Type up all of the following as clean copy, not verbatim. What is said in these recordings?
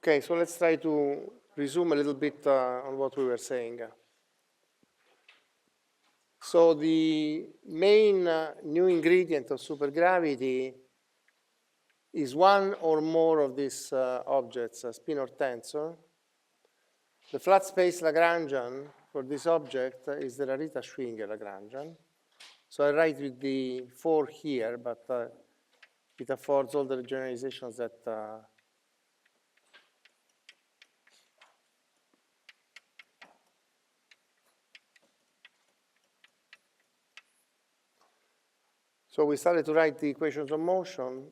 Okay, so let's try to resume a little bit on what we were saying. So the main new ingredient of supergravity is one or more of these objects, a spin or tensor. The flat space Lagrangian for this object is the Rarita-Schwinger Lagrangian. So I write with the 4 here, but it affords all the generalizations that so we started to write the equations of motion.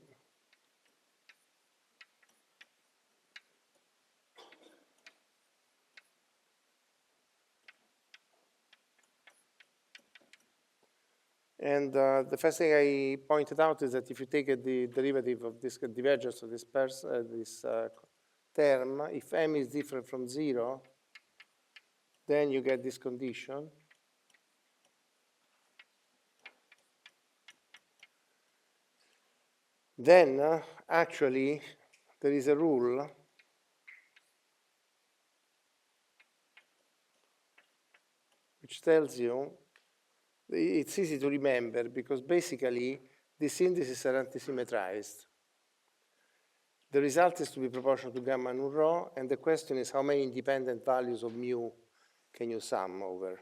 And the first thing I pointed out is that if you take the derivative of this divergence of this term, if m is different from 0, then you get this condition. Then, actually, there is a rule which tells you, it's easy to remember because basically these indices are antisymmetrized. The result is to be proportional to gamma nu rho, and the question is how many independent values of mu can you sum over.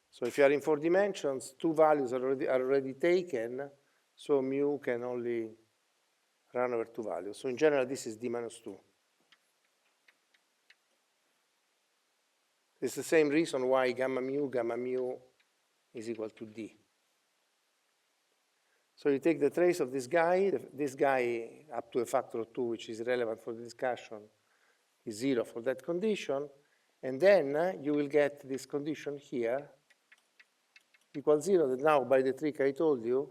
So if you are in 4 dimensions, 2 values are already taken, so mu can only run over 2 values. So in general, this is d minus 2. It's the same reason why gamma mu is equal to d. So you take the trace of this guy up to a factor of 2, which is relevant for the discussion, is 0 for that condition, and then you will get this condition here equals 0, that now by the trick I told you,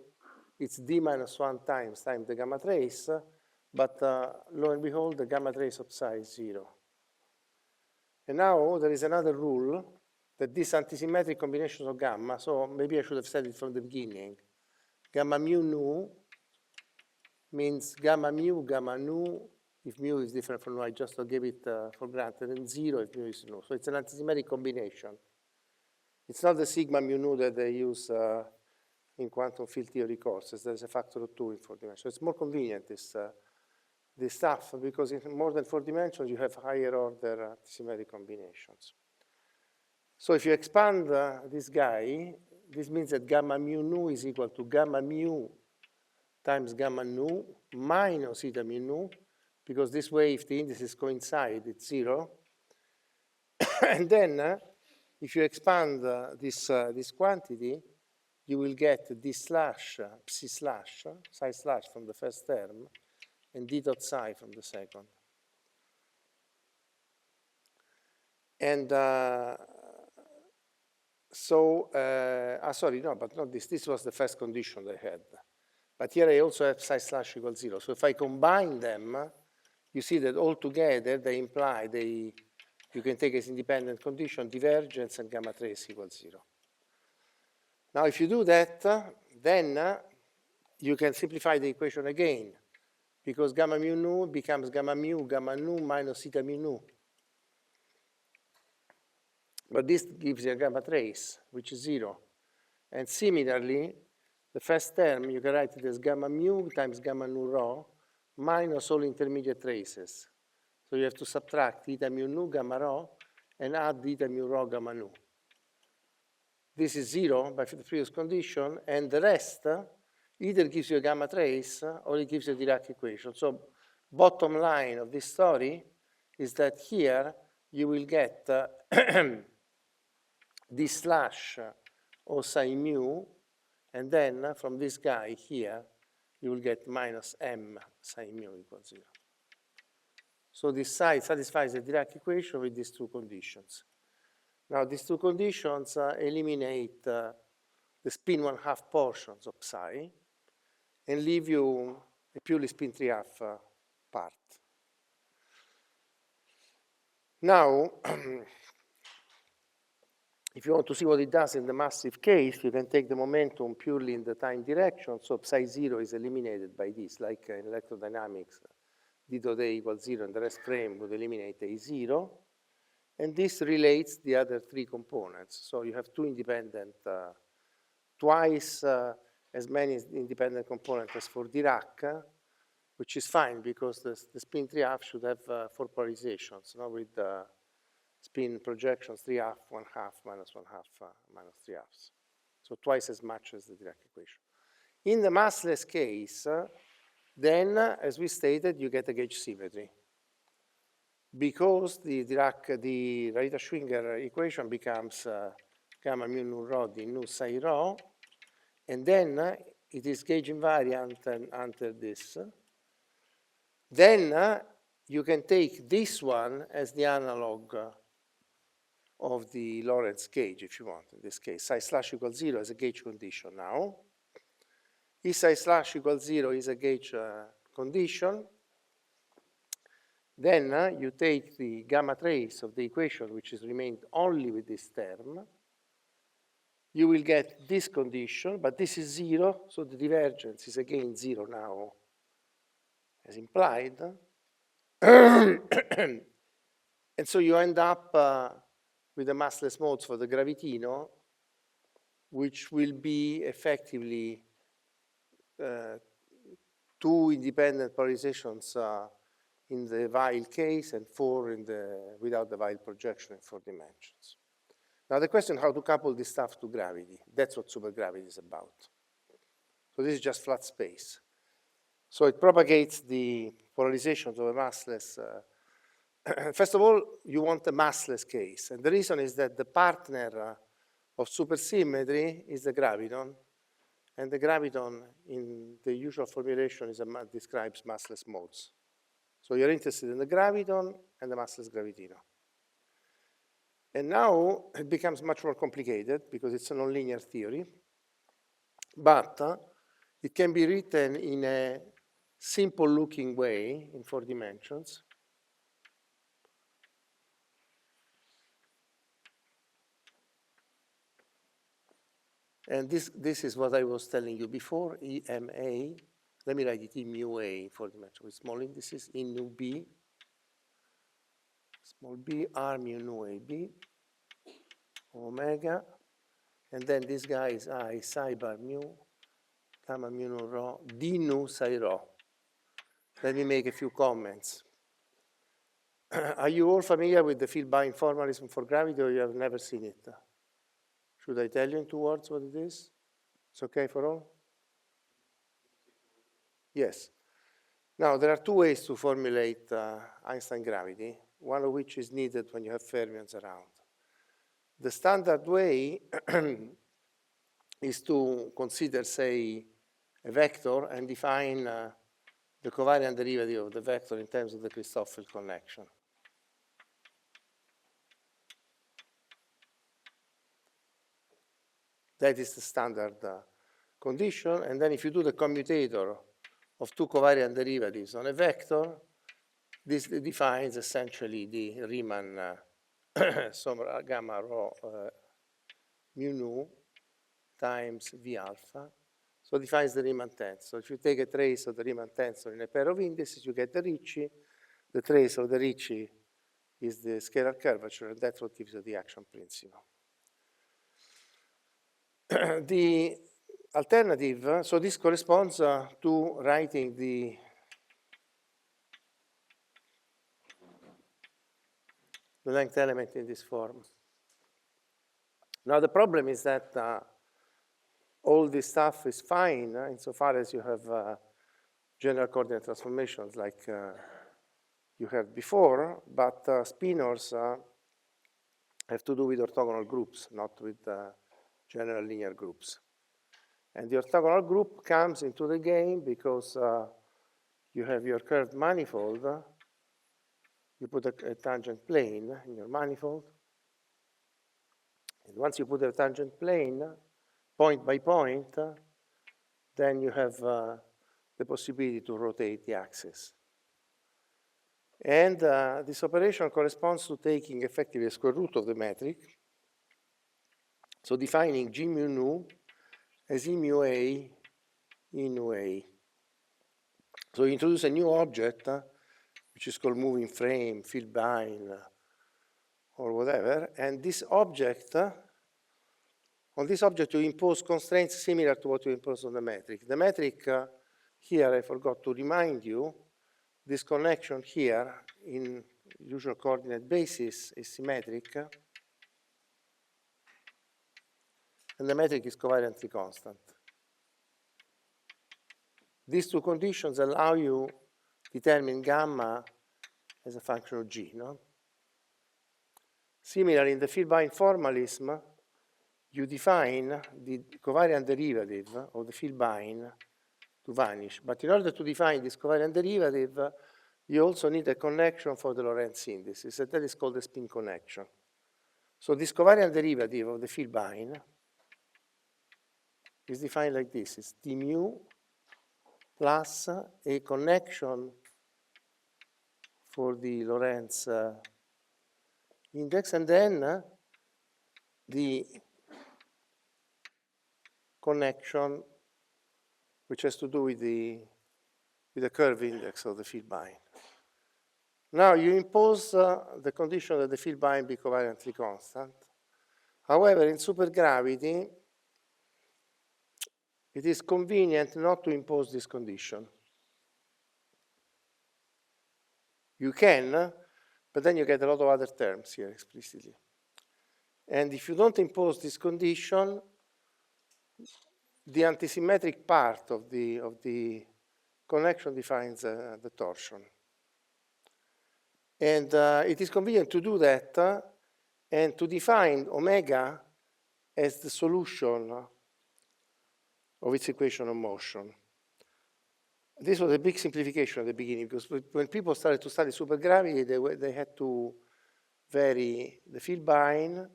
it's d minus 1 times the gamma trace, but lo and behold, the gamma trace of psi is 0. And now there is another rule that these antisymmetric combinations of gamma, so maybe I should have said it from the beginning, gamma mu nu means gamma mu, gamma nu, if mu is different from nu, I just gave it for granted, and 0 if mu is nu. So it's an antisymmetric combination. It's not the sigma mu nu that they use in quantum field theory courses. There's a factor of 2 in 4 dimensions. So it's more convenient, this stuff, because in more than 4 dimensions, you have higher order antisymmetric combinations. So if you expand this guy, this means that gamma mu nu is equal to gamma mu times gamma nu minus eta mu nu, because this way, if the indices coincide, it's 0. And then, if you expand this quantity, you will get d slash, psi slash, psi slash from the first term, and d dot psi from the second. And sorry, no, but not this. This was the first condition they had. But here I also have psi slash equals 0. So if I combine them, you see that altogether they imply you can take as independent condition divergence and gamma trace equals 0. Now if you do that, then you can simplify the equation again, because gamma mu nu becomes gamma nu minus eta mu nu. But this gives you a gamma trace, which is 0. And similarly, the first term, you can write it as gamma mu times gamma nu rho minus all intermediate traces. So you have to subtract eta mu nu gamma rho and add eta mu rho gamma nu. This is 0 by the previous condition, and the rest either gives you a gamma trace or it gives you a Dirac equation. So bottom line of this story is that here you will get d slash o psi mu, and then from this guy here, you will get minus m psi mu equals 0. So this side satisfies the Dirac equation with these 2 conditions. Now these 2 conditions eliminate the spin 1/2 portions of psi and leave you a purely spin 3/2 part. Now, if you want to see what it does in the massive case, you can take the momentum purely in the time direction. So psi 0 is eliminated by this, like in electrodynamics. d dot a equals 0 and the rest frame would eliminate a0. And this relates the other three components. So you have two independent, twice as many independent components as for Dirac, which is fine because the spin 3/2 should have 4 polarizations, with spin projections 3/2, 1/2, minus 1/2, minus 3/2. So twice as much as the Dirac equation. In the massless case, then, as we stated, you get a gauge symmetry. Because the Rarita-Schwinger equation becomes gamma mu nu rho di nu psi rho, and then it is gauge invariant under this. Then you can take this one as the analog of the Lorentz gauge, if you want, in this case. Psi slash equals 0 is a gauge condition now. If psi slash equals 0 is a gauge condition, then you take the gamma trace of the equation, which is remained only with this term. You will get this condition, but this is 0, so the divergence is again 0 now, as implied. And so you end up with the massless modes for the gravitino, which will be effectively 2 independent polarizations in the Weil case and 4 in without the Weil projection in 4 dimensions. Now the question how to couple this stuff to gravity. That's what supergravity is about. So this is just flat space. So it propagates the polarizations of a massless. First of all, you want a massless case. And the reason is that the partner of supersymmetry is the graviton. And the graviton in the usual formulation describes massless modes. So you're interested in the graviton and the massless gravitino. And now it becomes much more complicated because it's a nonlinear theory. But it can be written in a simple-looking way in 4 dimensions. And this is what I was telling you before, EMA. Let me write it E mu A in 4 dimensions with small indices, E nu B, small b, R mu nu A B, omega. And then this guy is I psi bar mu, gamma mu nu rho, D nu psi rho. Let me make a few comments. Are you all familiar with the field buying formalism for gravity, or you have never seen it? Should I tell you in 2 words what it is? It's okay for all? Yes. Now, there are 2 ways to formulate Einstein gravity, one of which is needed when you have fermions around. The standard way is to consider, say, a vector and define the covariant derivative of the vector in terms of the Christoffel connection. That is the standard condition. And then if you do the commutator of 2 covariant derivatives on a vector, this defines essentially the Riemann gamma rho mu nu times V alpha. So it defines the Riemann tensor. So if you take a trace of the Riemann tensor in a pair of indices, you get the Ricci. The trace of the Ricci is the scalar curvature, and that's what gives you the action principle. The alternative, so this corresponds to writing the length element in this form. Now the problem is that all this stuff is fine insofar as you have general coordinate transformations like you had before, but spinors have to do with orthogonal groups, not with general linear groups. And the orthogonal group comes into the game because you have your curved manifold. You put a tangent plane in your manifold. And once you put a tangent plane, point by point, then you have the possibility to rotate the axis. And this operation corresponds to taking effectively a square root of the metric. So defining G mu nu as E mu A, E nu A. So you introduce a new object which is called moving frame, field bind, or whatever. And this object, on this object you impose constraints similar to what you impose on the metric. The metric, here I forgot to remind you, this connection here in usual coordinate basis is symmetric, and the metric is covariantly constant. These two conditions allow you to determine gamma as a function of G, no? Similarly, in the field bind formalism, you define the covariant derivative of the field bind to vanish. But in order to define this covariant derivative, you also need a connection for the Lorentz indices, and that is called the spin connection. So this covariant derivative of the field bind is defined like this. It's d mu plus a connection for the Lorentz index, and then the connection which has to do with the curve index of the field bind. Now you impose the condition that the field bind be covariantly constant. However, in supergravity, it is convenient not to impose this condition. You can, but then you get a lot of other terms here explicitly. And if you don't impose this condition, the antisymmetric part of the connection defines the torsion. And it is convenient to do that and to define omega as the solution of its equation of motion. This was a big simplification at the beginning, because when people started to study supergravity, they had to vary the field bind,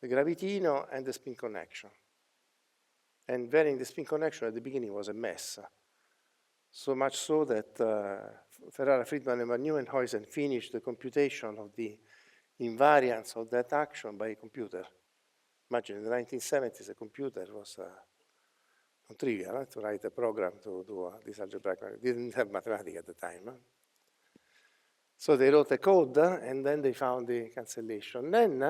the gravitino, and the spin connection. And varying the spin connection at the beginning was a mess. So much so that Ferrara, Friedman, and Van Nieuwenhuizen finished the computation of the invariance of that action by a computer. Imagine in the 1970s, a computer was not trivial to write a program to do this algebraic. They didn't have mathematics at the time. So they wrote a code, and then they found the cancellation. Then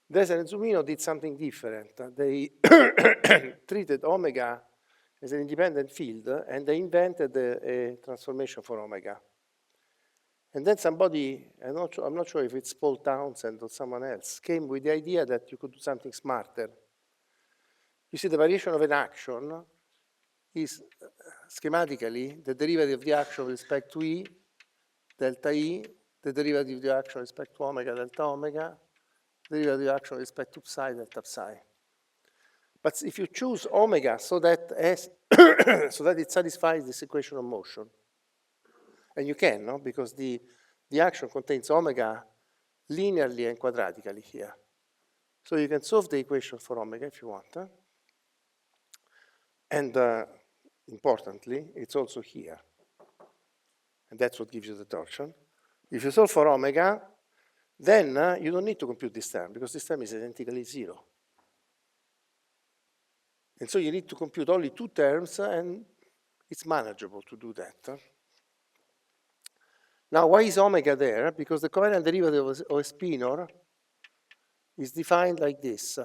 Dresser and Zumino did something different. They treated omega as an independent field, and they invented a transformation for omega. And then somebody, I'm not sure if it's Paul Townsend or someone else, came with the idea that you could do something smarter. You see, the variation of an action is schematically the derivative of the action with respect to E, delta E, the derivative of the action with respect to omega, delta omega, the derivative of the action with respect to psi, delta psi. But if you choose omega so that it satisfies this equation of motion, and you can, no? Because the action contains omega linearly and quadratically here. So you can solve the equation for omega if you want. And importantly, it's also here. And that's what gives you the torsion. If you solve for omega, then you don't need to compute this term, because this term is identically 0. And so you need to compute only two terms, and it's manageable to do that. Now, why is omega there? Because the covariant derivative of a spinor is defined like this.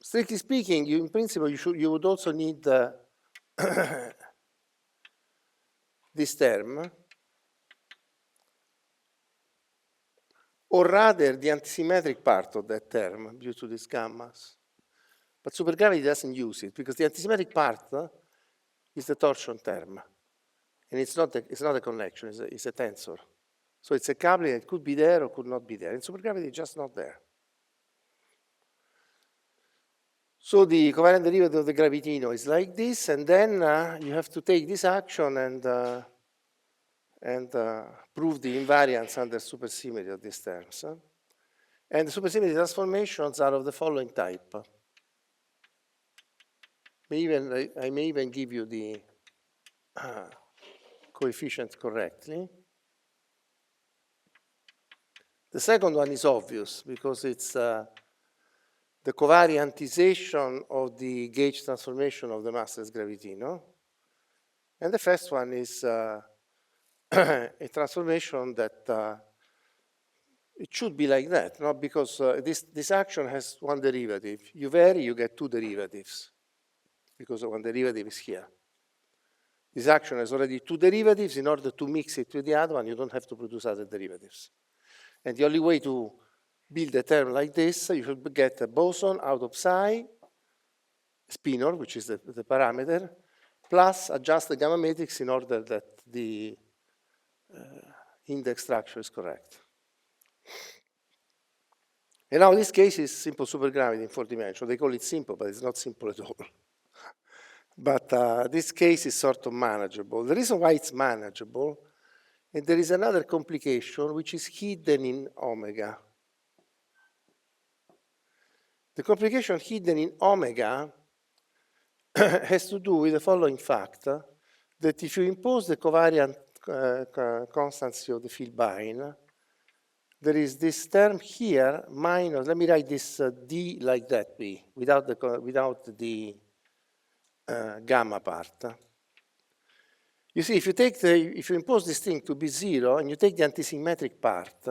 Strictly speaking, in principle, you would also need this term, or rather the antisymmetric part of that term due to these gammas. But supergravity doesn't use it, because the antisymmetric part is the torsion term. And it's not a connection, it's a tensor. So it's a coupling that could be there or could not be there. In supergravity, it's just not there. So the covariant derivative of the gravitino is like this, and then you have to take this action and prove the invariance under supersymmetry of these terms. And the supersymmetry transformations are of the following type. I may even give you the coefficient correctly. The second one is obvious, because it's the the covariantization of the gauge transformation of the massless gravitino. And the first one is a transformation that it should be like that, no? Because this action has one derivative. You vary, you get two derivatives, because one derivative is here. This action has already two derivatives. In order to mix it with the other one, you don't have to produce other derivatives. And the only way to build a term like this, you should get a boson out of psi, spinor, which is the parameter, plus adjust the gamma matrix in order that the index structure is correct. And now this case is simple supergravity in 4 dimensions. They call it simple, but it's not simple at all. But this case is sort of manageable. The reason why it's manageable, and there is another complication which is hidden in omega. The complication hidden in omega has to do with the following fact, that if you impose the covariant constancy of the field bind, there is this term here minus, let me write this d like that, b, without the gamma part. You see, if you impose this thing to be 0 and you take the antisymmetric part,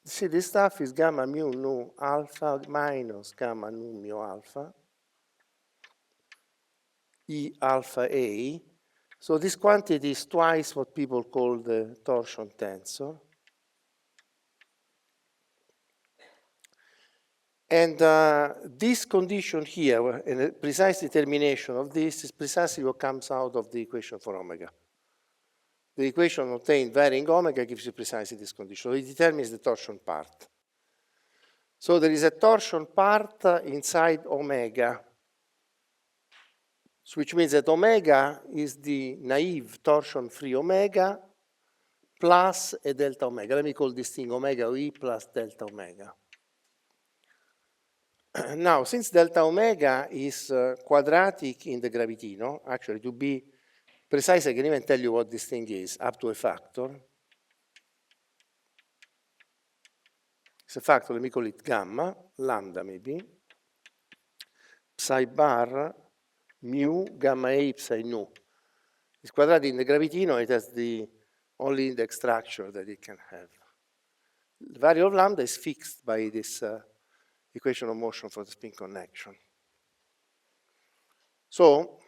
see, this stuff is gamma mu nu alpha minus gamma nu mu alpha, E alpha A. So this quantity is twice what people call the torsion tensor. And this condition here, and a precise determination of this, is precisely what comes out of the equation for omega. The equation obtained varying omega gives you precisely this condition. So it determines the torsion part. So there is a torsion part inside omega, which means that omega is the naive torsion-free omega plus a delta omega. Let me call this thing omega E plus delta omega. Now, since delta omega is quadratic in the gravitino, actually to be precise, I can even tell you what this thing is, up to a factor. It's a factor, let me call it gamma, lambda maybe, psi bar, mu, gamma A, psi nu. It's quadratic in the gravitino, it has the only index structure that it can have. The value of lambda is fixed by this equation of motion for the spin connection. So,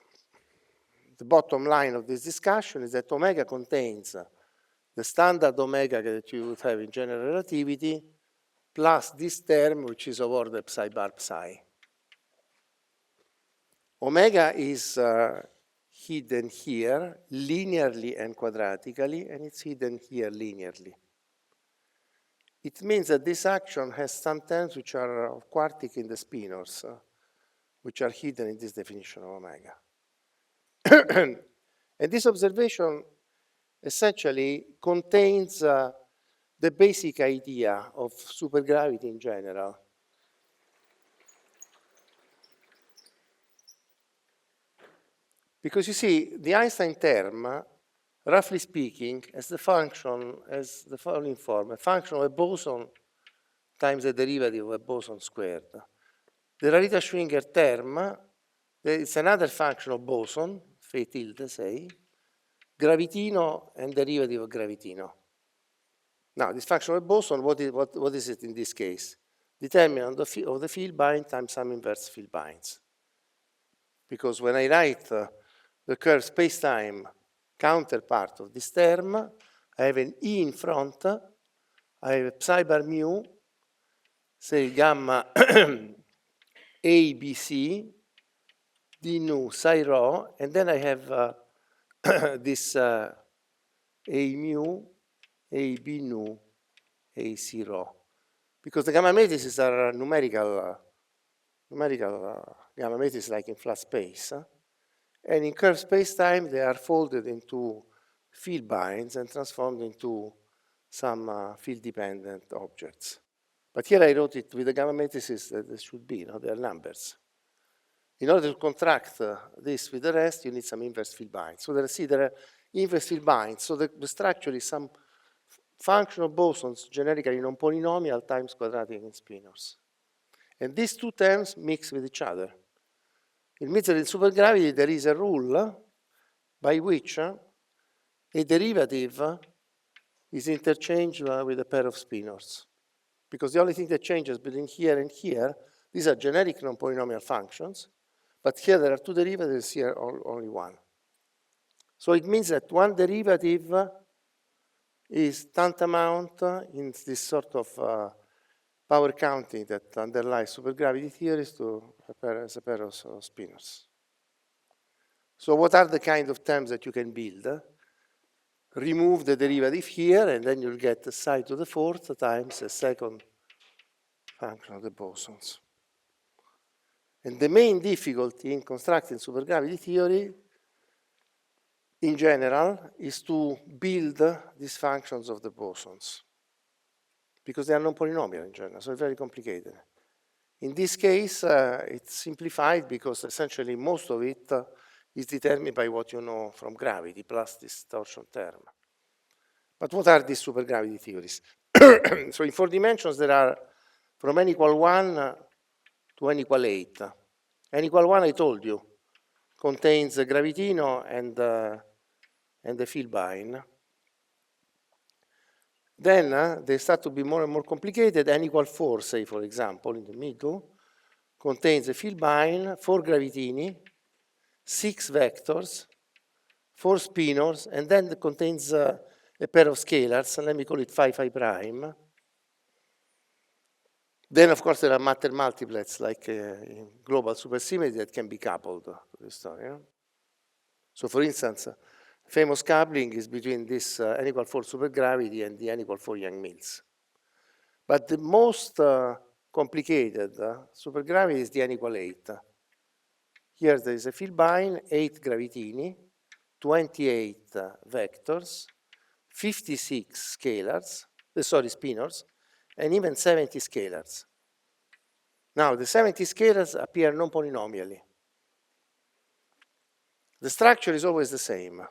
the bottom line of this discussion is that omega contains the standard omega that you would have in general relativity, plus this term, which is of order psi bar psi. Omega is hidden here linearly and quadratically, and it's hidden here linearly. It means that this action has some terms which are quartic in the spinors, which are hidden in this definition of omega. And this observation essentially contains the basic idea of supergravity in general. Because you see, the Einstein term, roughly speaking, has the function as the following form: a function of a boson times the derivative of a boson squared. The Rarita-Schwinger term, it's another function of boson, phi tilde, say, gravitino and derivative of gravitino. Now, this function of a boson, what is it in this case? Determinant of the field bind times some inverse field binds. Because when I write the curved spacetime counterpart of this term, I have an E in front, I have a psi bar mu, say gamma A, B, C, d nu psi rho, and then I have this A mu, A, B nu, A, C rho. Because the gamma matrices are numerical gamma matrices like in flat space. And in curved space-time, they are folded into field binds and transformed into some field-dependent objects. But here I wrote it with the gamma matrices that there should be, they are numbers. In order to contract this with the rest, you need some inverse field binds. So there are inverse field binds. So the structure is some function of bosons, generically non-polynomial, times quadratic in spinors. And these two terms mix with each other. It means that in supergravity there is a rule by which a derivative is interchanged with a pair of spinors. Because the only thing that changes between here and here, these are generic non-polynomial functions, but here there are two derivatives, here only one. So it means that one derivative is tantamount in this sort of power counting that underlies supergravity theories to as a pair of spinors. So what are the kind of terms that you can build? Remove the derivative here, and then you'll get the psi to the fourth times the second function of the bosons. And the main difficulty in constructing supergravity theory, in general, is to build these functions of the bosons, because they are non-polynomial in general, so it's very complicated. In this case, it's simplified because essentially most of it is determined by what you know from gravity, plus this torsion term. But what are these supergravity theories? So in 4 dimensions, there are from n equal 1 to n equal 8. N equal 1, I told you, contains the gravitino and the Filbine. Then they start to be more and more complicated. N equal 4, say, for example, in the middle, contains a Filbine, 4 gravitini, 6 vectors, 4 spinors, and then it contains a pair of scalars, and let me call it phi phi prime. Then, of course, there are matter multiplets, like in global supersymmetry, that can be coupled to this story. Yeah? So, for instance, famous coupling is between this n equal 4 supergravity and the n equal 4 Young-Mills. But the most complicated supergravity is the n equal 8. Here there is a Filbine, 8 gravitini, 28 vectors, 56 scalars, spinors, and even 70 scalars. Now, the 70 scalars appear non-polynomially. The structure is always the same.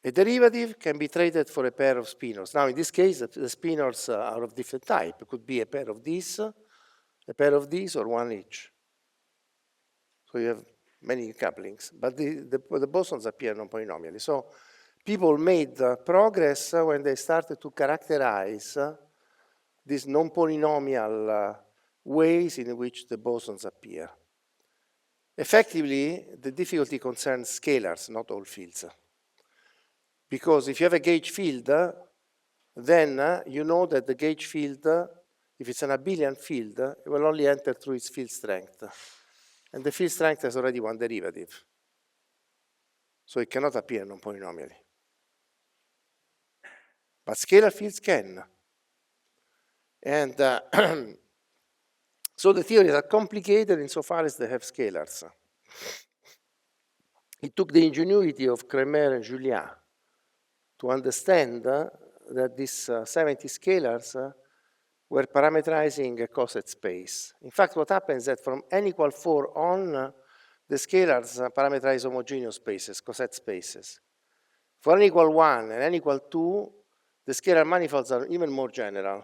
A derivative can be traded for a pair of spinors. Now, in this case, the spinors are of different type. It could be a pair of these, or one each. So you have many couplings, but the bosons appear non-polynomially. So people made progress when they started to characterize these non-polynomial ways in which the bosons appear. Effectively, the difficulty concerns scalars, not all fields. Because if you have a gauge field, then you know that the gauge field, if it's an abelian field, it will only enter through its field strength. And the field strength has already one derivative. So it cannot appear non-polynomially. But scalar fields can. And so the theories are complicated insofar as they have scalars. It took the ingenuity of Kremer and Julien to understand that these 70 scalars were parameterizing a coset space. In fact, what happens is that from n equal 4 on, the scalars parameterize homogeneous spaces, coset spaces. For n equal 1 and n equal 2, the scalar manifolds are even more general.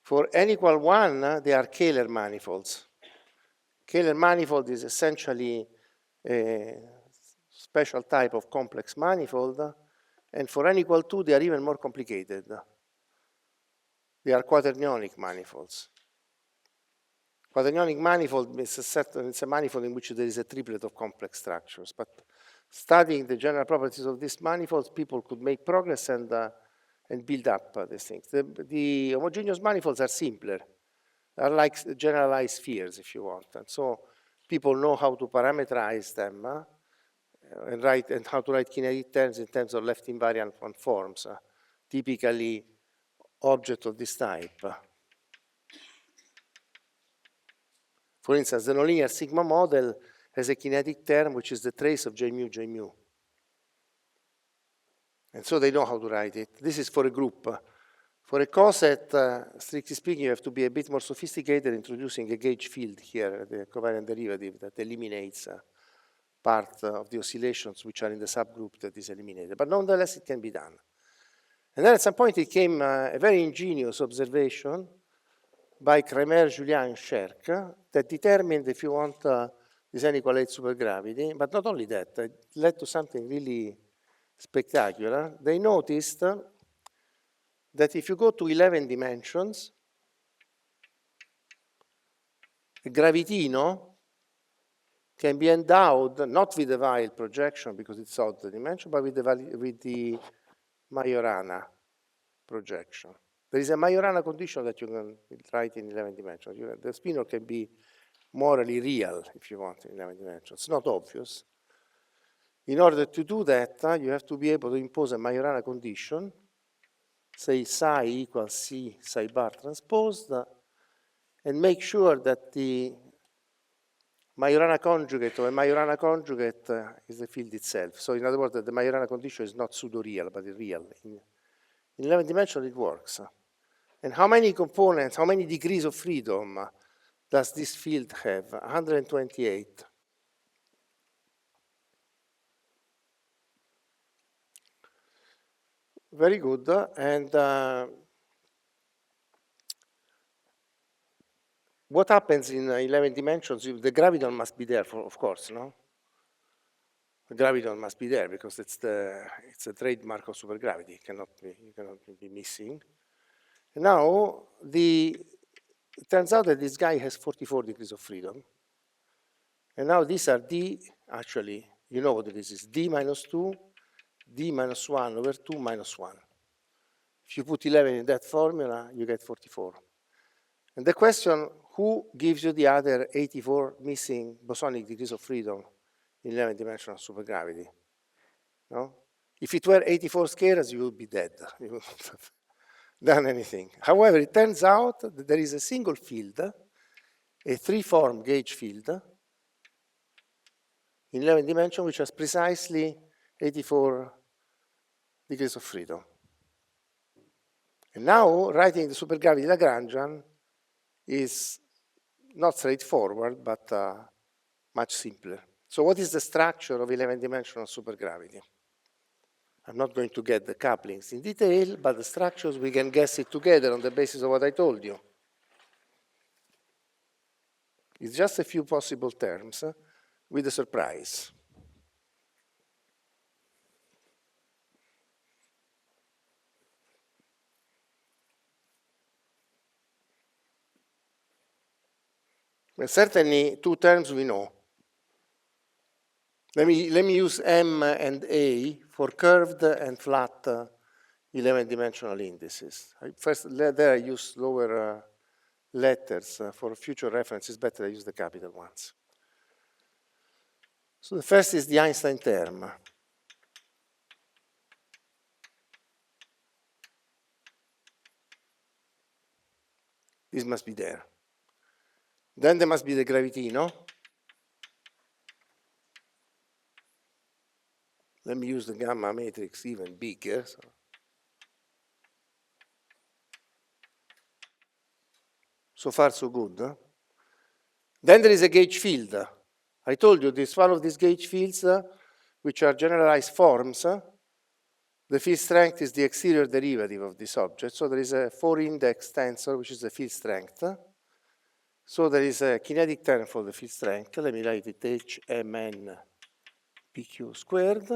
For n equal 1, they are Kähler manifolds. Kähler manifold is essentially a special type of complex manifold, and for n equal 2, they are even more complicated. They are quaternionic manifolds. Quaternionic manifold is it's a manifold in which there is a triplet of complex structures. But studying the general properties of these manifolds, people could make progress and build up these things. The homogeneous manifolds are simpler. They are like generalized spheres, if you want. And so people know how to parameterize them and how to write kinetic terms in terms of left invariant forms, typically object of this type. For instance, the nonlinear sigma model has a kinetic term which is the trace of J mu, J mu. And so they know how to write it. This is for a group. For a coset, strictly speaking, you have to be a bit more sophisticated, introducing a gauge field here, the covariant derivative that eliminates part of the oscillations which are in the subgroup that is eliminated. But nonetheless, it can be done. And then at some point it came a very ingenious observation by Kremer, Julien, and Scherk that determined if you want this n=8 supergravity, but not only that, it led to something really spectacular. They noticed that if you go to 11 dimensions, a gravitino can be endowed not with the Weil projection because it's odd dimension, but with the Majorana projection. There is a Majorana condition that you can write in 11 dimensions. The spinor can be morally real, if you want, in 11 dimensions. It's not obvious. In order to do that, you have to be able to impose a Majorana condition, say psi equals C psi bar transposed, and make sure that the Majorana conjugate or a Majorana conjugate is the field itself. So in other words, the Majorana condition is not pseudo-real, but real. In 11 dimensions, it works. And how many components, how many degrees of freedom does this field have? 128. Very good. And what happens in 11 dimensions? The graviton must be there, of course, no? The graviton must be there because it's a trademark of supergravity. You cannot be missing. And now, it turns out that this guy has 44 degrees of freedom. And now these are D, actually, you know what this is, D minus 2, D minus 1 over 2 minus 1. If you put 11 in that formula, you get 44. And the question, who gives you the other 84 missing bosonic degrees of freedom in 11-dimensional supergravity? No? If it were 84 scalars, you would be dead. You wouldn't have done anything. However, it turns out that there is a single field, a three-form gauge field, in 11 dimensions, which has precisely 84 degrees of freedom. And now, writing the supergravity Lagrangian is not straightforward, but much simpler. So what is the structure of 11-dimensional supergravity? I'm not going to get the couplings in detail, but the structures, we can guess it together on the basis of what I told you. It's just a few possible terms with a surprise. And certainly, two terms we know. Let me use M and A for curved and flat 11-dimensional indices. First, there I use lower letters. For future reference, it's better I use the capital ones. So the first is the Einstein term. This must be there. Then there must be the gravitino. Let me use the gamma matrix even bigger. So far, so good. Huh? Then there is a gauge field. I told you this one of these gauge fields, which are generalized forms. The field strength is the exterior derivative of this object. So there is a 4-index tensor, which is the field strength. So there is a kinetic term for the field strength. Let me write it HMN PQ squared.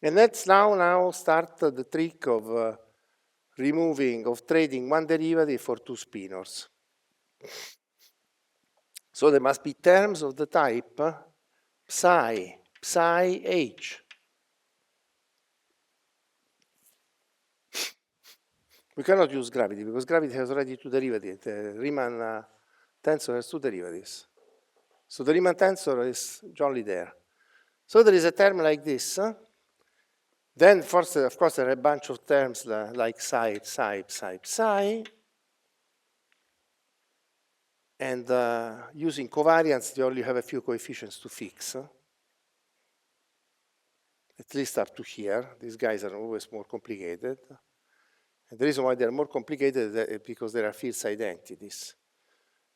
And let's now start the trick of trading one derivative for two spinors. So there must be terms of the type psi H. We cannot use gravity because gravity has already two derivatives. The Riemann tensor has two derivatives. So the Riemann tensor is only there. So there is a term like this. Then, first, of course, there are a bunch of terms like psi. And using covariance, you only have a few coefficients to fix. At least up to here. These guys are always more complicated. And the reason why they're more complicated is because there are field identities.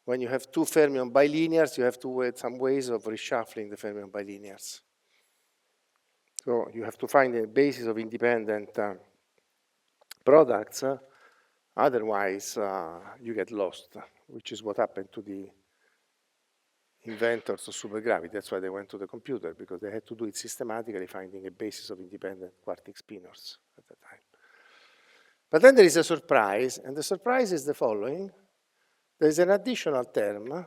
When you have two fermion bilinears, you have to wait some ways of reshuffling the fermion bilinears. So you have to find a basis of independent products. Otherwise, you get lost, which is what happened to the inventors of supergravity. That's why they went to the computer, because they had to do it systematically, finding a basis of independent quartic spinors at the time. But then there is a surprise, and the surprise is the following. There is an additional term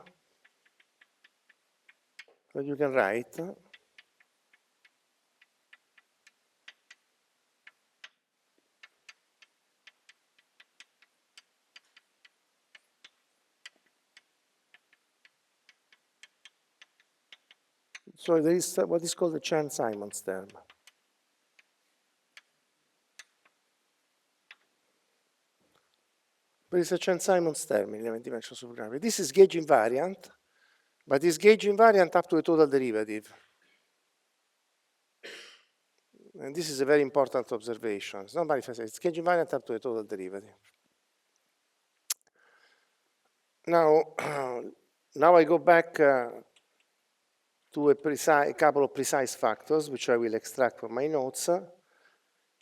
that you can write. So there is what is called the Chern-Simons term. There is a Chern-Simons term in 11-dimensional supergravity. This is gauge invariant, but it's gauge invariant up to a total derivative. And this is a very important observation. It's not manifestation, it's gauge invariant up to a total derivative. Now, now I go back to a couple of precise factors, which I will extract from my notes.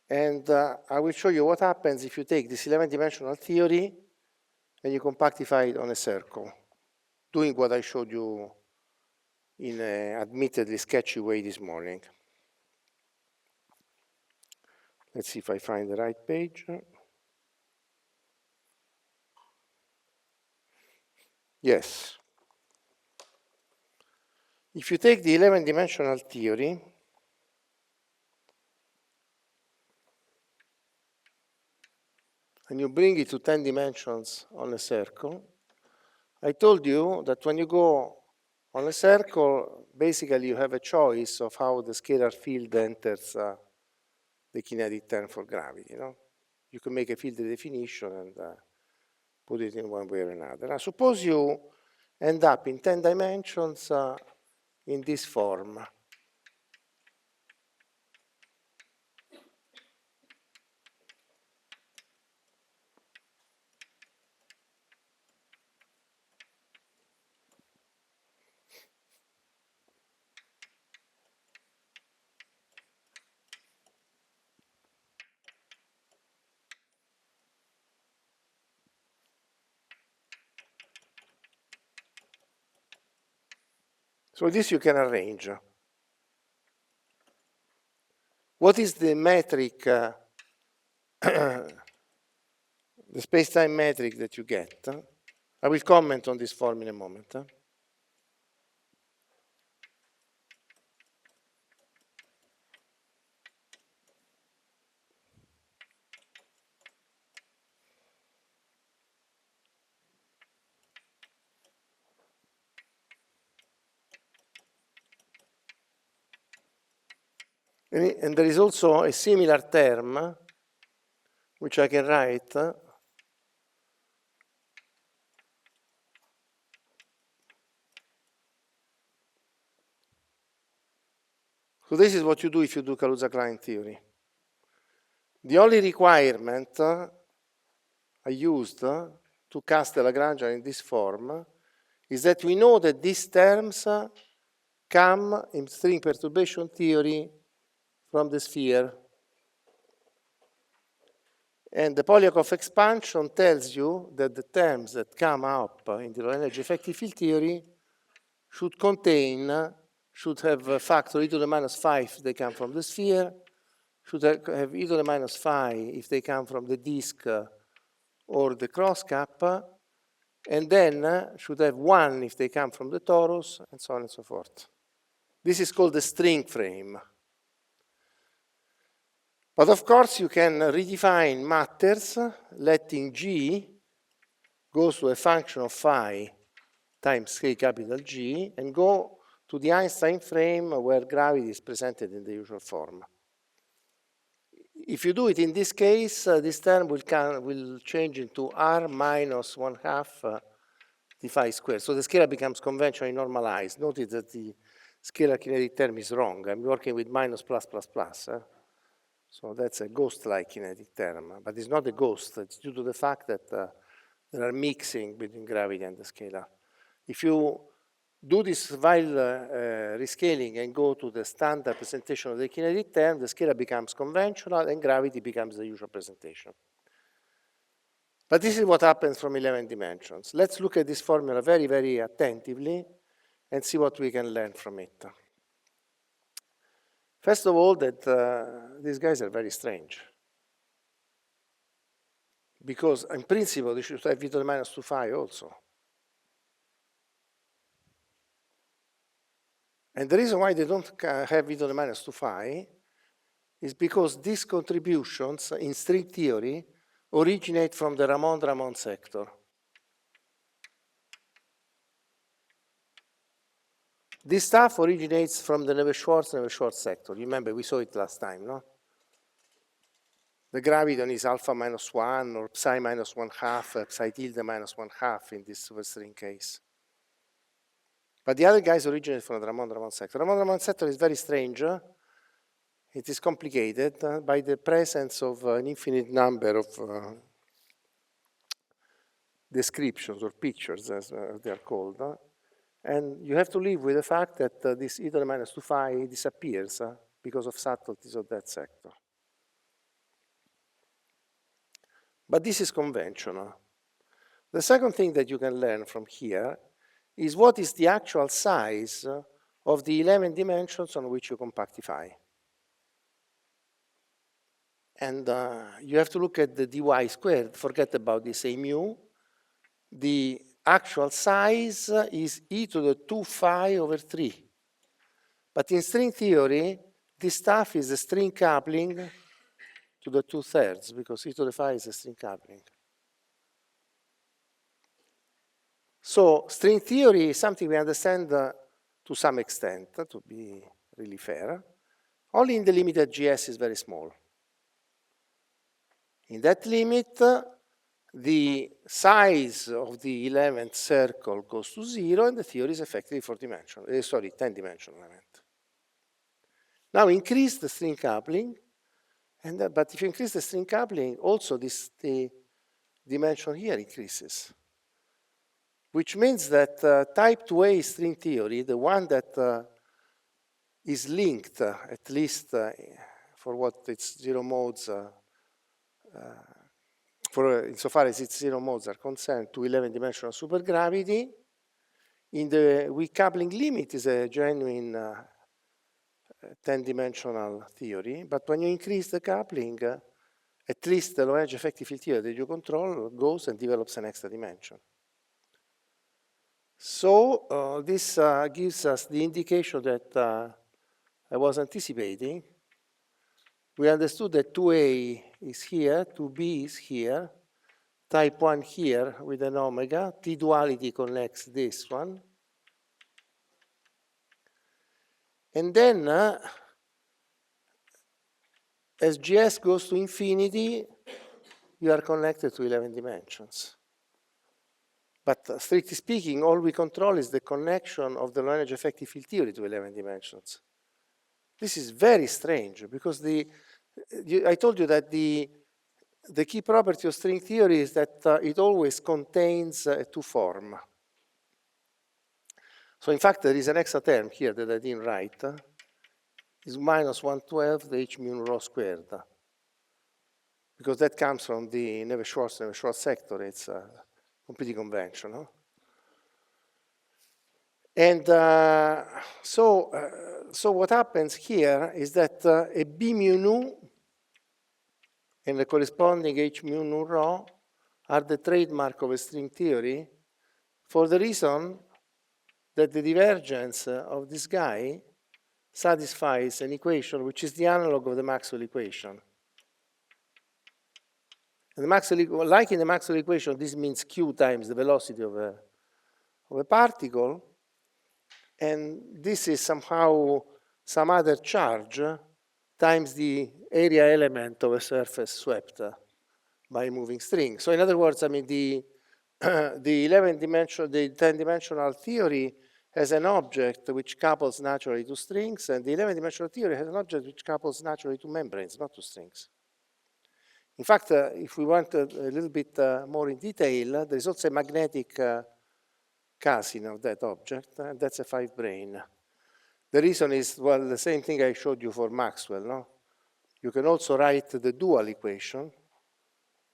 And I will show you what happens if you take this 11-dimensional theory and you compactify it on a circle, doing what I showed you in an admittedly sketchy way this morning. Let's see if I find the right page. Yes. If you take the 11-dimensional theory, and you bring it to 10 dimensions on a circle, I told you that when you go on a circle, basically you have a choice of how the scalar field enters the kinetic term for gravity. You can make a field definition and put it in one way or another. Now, suppose you end up in 10 dimensions in this form. So this you can arrange. What is the metric, the space-time metric that you get? I will comment on this form in a moment. And there is also a similar term, which I can write. So this is what you do if you do Kaluza-Klein theory. The only requirement I used to cast a Lagrangian in this form is that we know that these terms come in string perturbation theory from the sphere. And the Polyakov expansion tells you that the terms that come up in the low energy effective field theory should have a factor e to the minus 5 if they come from the sphere, should have e to the minus 5 if they come from the disk or the cross cap, and then should have 1 if they come from the torus, and so on and so forth. This is called the string frame. But of course, you can redefine matters, letting G goes to a function of phi times k capital G, and go to the Einstein frame where gravity is presented in the usual form. If you do it in this case, this term will change into r minus 1/2 d phi squared. So the scalar becomes conventionally normalized. Notice that the scalar kinetic term is wrong. I'm working with minus plus plus plus. So that's a ghost-like kinetic term, but it's not a ghost. It's due to the fact that there are mixing between gravity and the scalar. If you do this while rescaling and go to the standard presentation of the kinetic term, the scalar becomes conventional and gravity becomes the usual presentation. But this is what happens from 11 dimensions. Let's look at this formula very, very attentively and see what we can learn from it. First of all, that these guys are very strange. Because in principle, they should have e to the minus 2 phi also. And the reason why they don't have e to the minus 2 phi is because these contributions in string theory originate from the Ramond-Ramond sector. This stuff originates from the Neveu-Schwarz sector. You remember, we saw it last time, no? The graviton is alpha minus 1 or psi minus 1/2, psi tilde minus 1/2 in this superstring case. But the other guys originate from the Ramond-Ramond sector. Ramond-Ramond sector is very strange. It is complicated by the presence of an infinite number of descriptions or pictures, as they are called. And you have to live with the fact that this e to the minus 2 phi disappears because of subtleties of that sector. But this is conventional. The second thing that you can learn from here is what is the actual size of the 11 dimensions on which you compactify. And you have to look at the dy squared, forget about this a mu. The actual size is e to the 2 phi over 3. But in string theory, this stuff is a string coupling to the 2/3, because e to the phi is a string coupling. So string theory is something we understand to some extent, to be really fair, only in the limit that GS is very small. In that limit, the size of the 11th circle goes to 0, and the theory is effectively 10-dimensional element. Now increase the string coupling, and but if you increase the string coupling, also the dimension here increases. Which means that type 2A string theory, the one that is linked, at least for what its zero modes, insofar as its zero modes are concerned, to 11-dimensional supergravity, in the weak coupling limit is a genuine 10-dimensional theory, but when you increase the coupling, at least the low-energy effective field theory that you control goes and develops an extra dimension. So this gives us the indication that I was anticipating. We understood that 2A is here, 2B is here, type 1 here with an omega, T-duality connects this one. And then, as GS goes to infinity, you are connected to 11 dimensions. But strictly speaking, all we control is the connection of the low-energy effective field theory to 11 dimensions. This is very strange, because I told you that the key property of string theory is that it always contains a two-form. So in fact, there is an extra term here that I didn't write. Is minus 1/12 the h mu rho squared. Because that comes from the Neveu-Schwarz sector. It's completely conventional. And so what happens here is that a b mu nu and the corresponding h mu nu rho are the trademark of a string theory for the reason that the divergence of this guy satisfies an equation which is the analog of the Maxwell equation. And like in the Maxwell equation, this means q times the velocity of a particle, and this is somehow some other charge times the area element of a surface swept by a moving string. So in other words, I mean, the 10-dimensional theory has an object which couples naturally to strings, and the 11-dimensional theory has an object which couples naturally to membranes, not to strings. In fact, if we want a little bit more in detail, there is also a magnetic cousin of that object, and that's a 5-brane. The reason is, well, the same thing I showed you for Maxwell, no? You can also write the dual equation,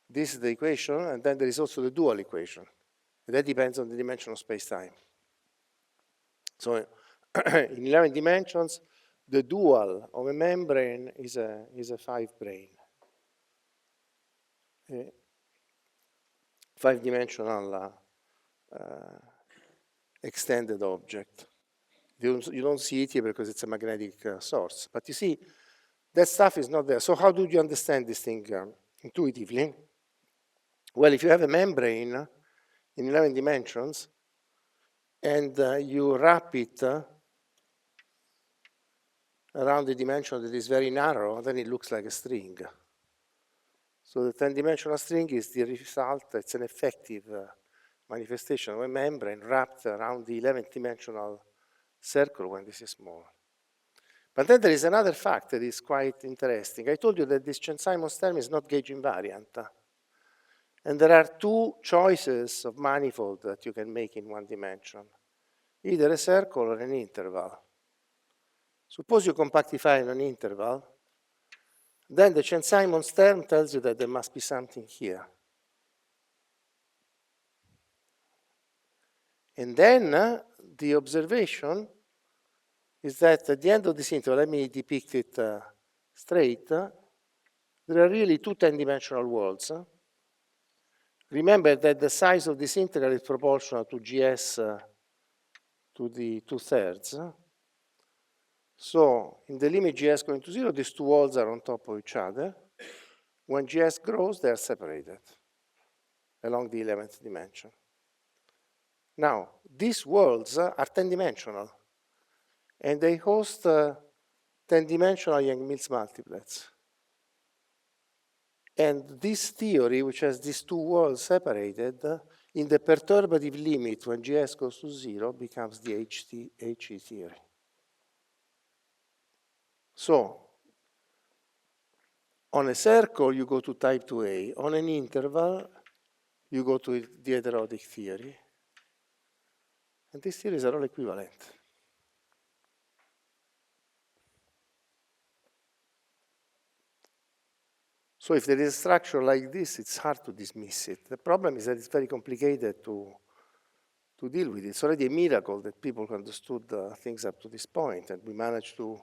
This is the equation, and then there is also the dual equation. And that depends on the dimension of space-time. So in 11 dimensions, the dual of a membrane is a 5-brane. 5-dimensional extended object. You don't see it here because it's a magnetic source. But you see, that stuff is not there. So how do you understand this thing intuitively? Well, if you have a membrane in 11 dimensions, and you wrap it around a dimension that is very narrow, then it looks like a string. So the 10-dimensional string is the result, it's an effective manifestation of a membrane wrapped around the 11th-dimensional circle when this is small. But then there is another fact that is quite interesting. I told you that this Chern-Simons term is not gauge invariant. And there are two choices of manifold that you can make in one dimension, either a circle or an interval. Suppose you compactify in an interval, then the Chern-Simons term tells you that there must be something here. And then the observation is that at the end of this interval, let me depict it straight, there are really two 10-dimensional worlds. Remember that the size of this integral is proportional to GS to the 2/3. So in the limit GS going to 0, these two walls are on top of each other. When GS grows, they are separated along the 11th dimension. Now, these worlds are 10-dimensional, and they host 10-dimensional Yang-Mills multiplets. And this theory, which has these two worlds separated, in the perturbative limit when GS goes to 0, becomes the HE theory. So, on a circle, you go to type 2A. On an interval, you go to the heterotic theory. And these theories are all equivalent. So if there is a structure like this, it's hard to dismiss it. The problem is that it's very complicated to deal with it. It's already a miracle that people understood things up to this point, and we managed to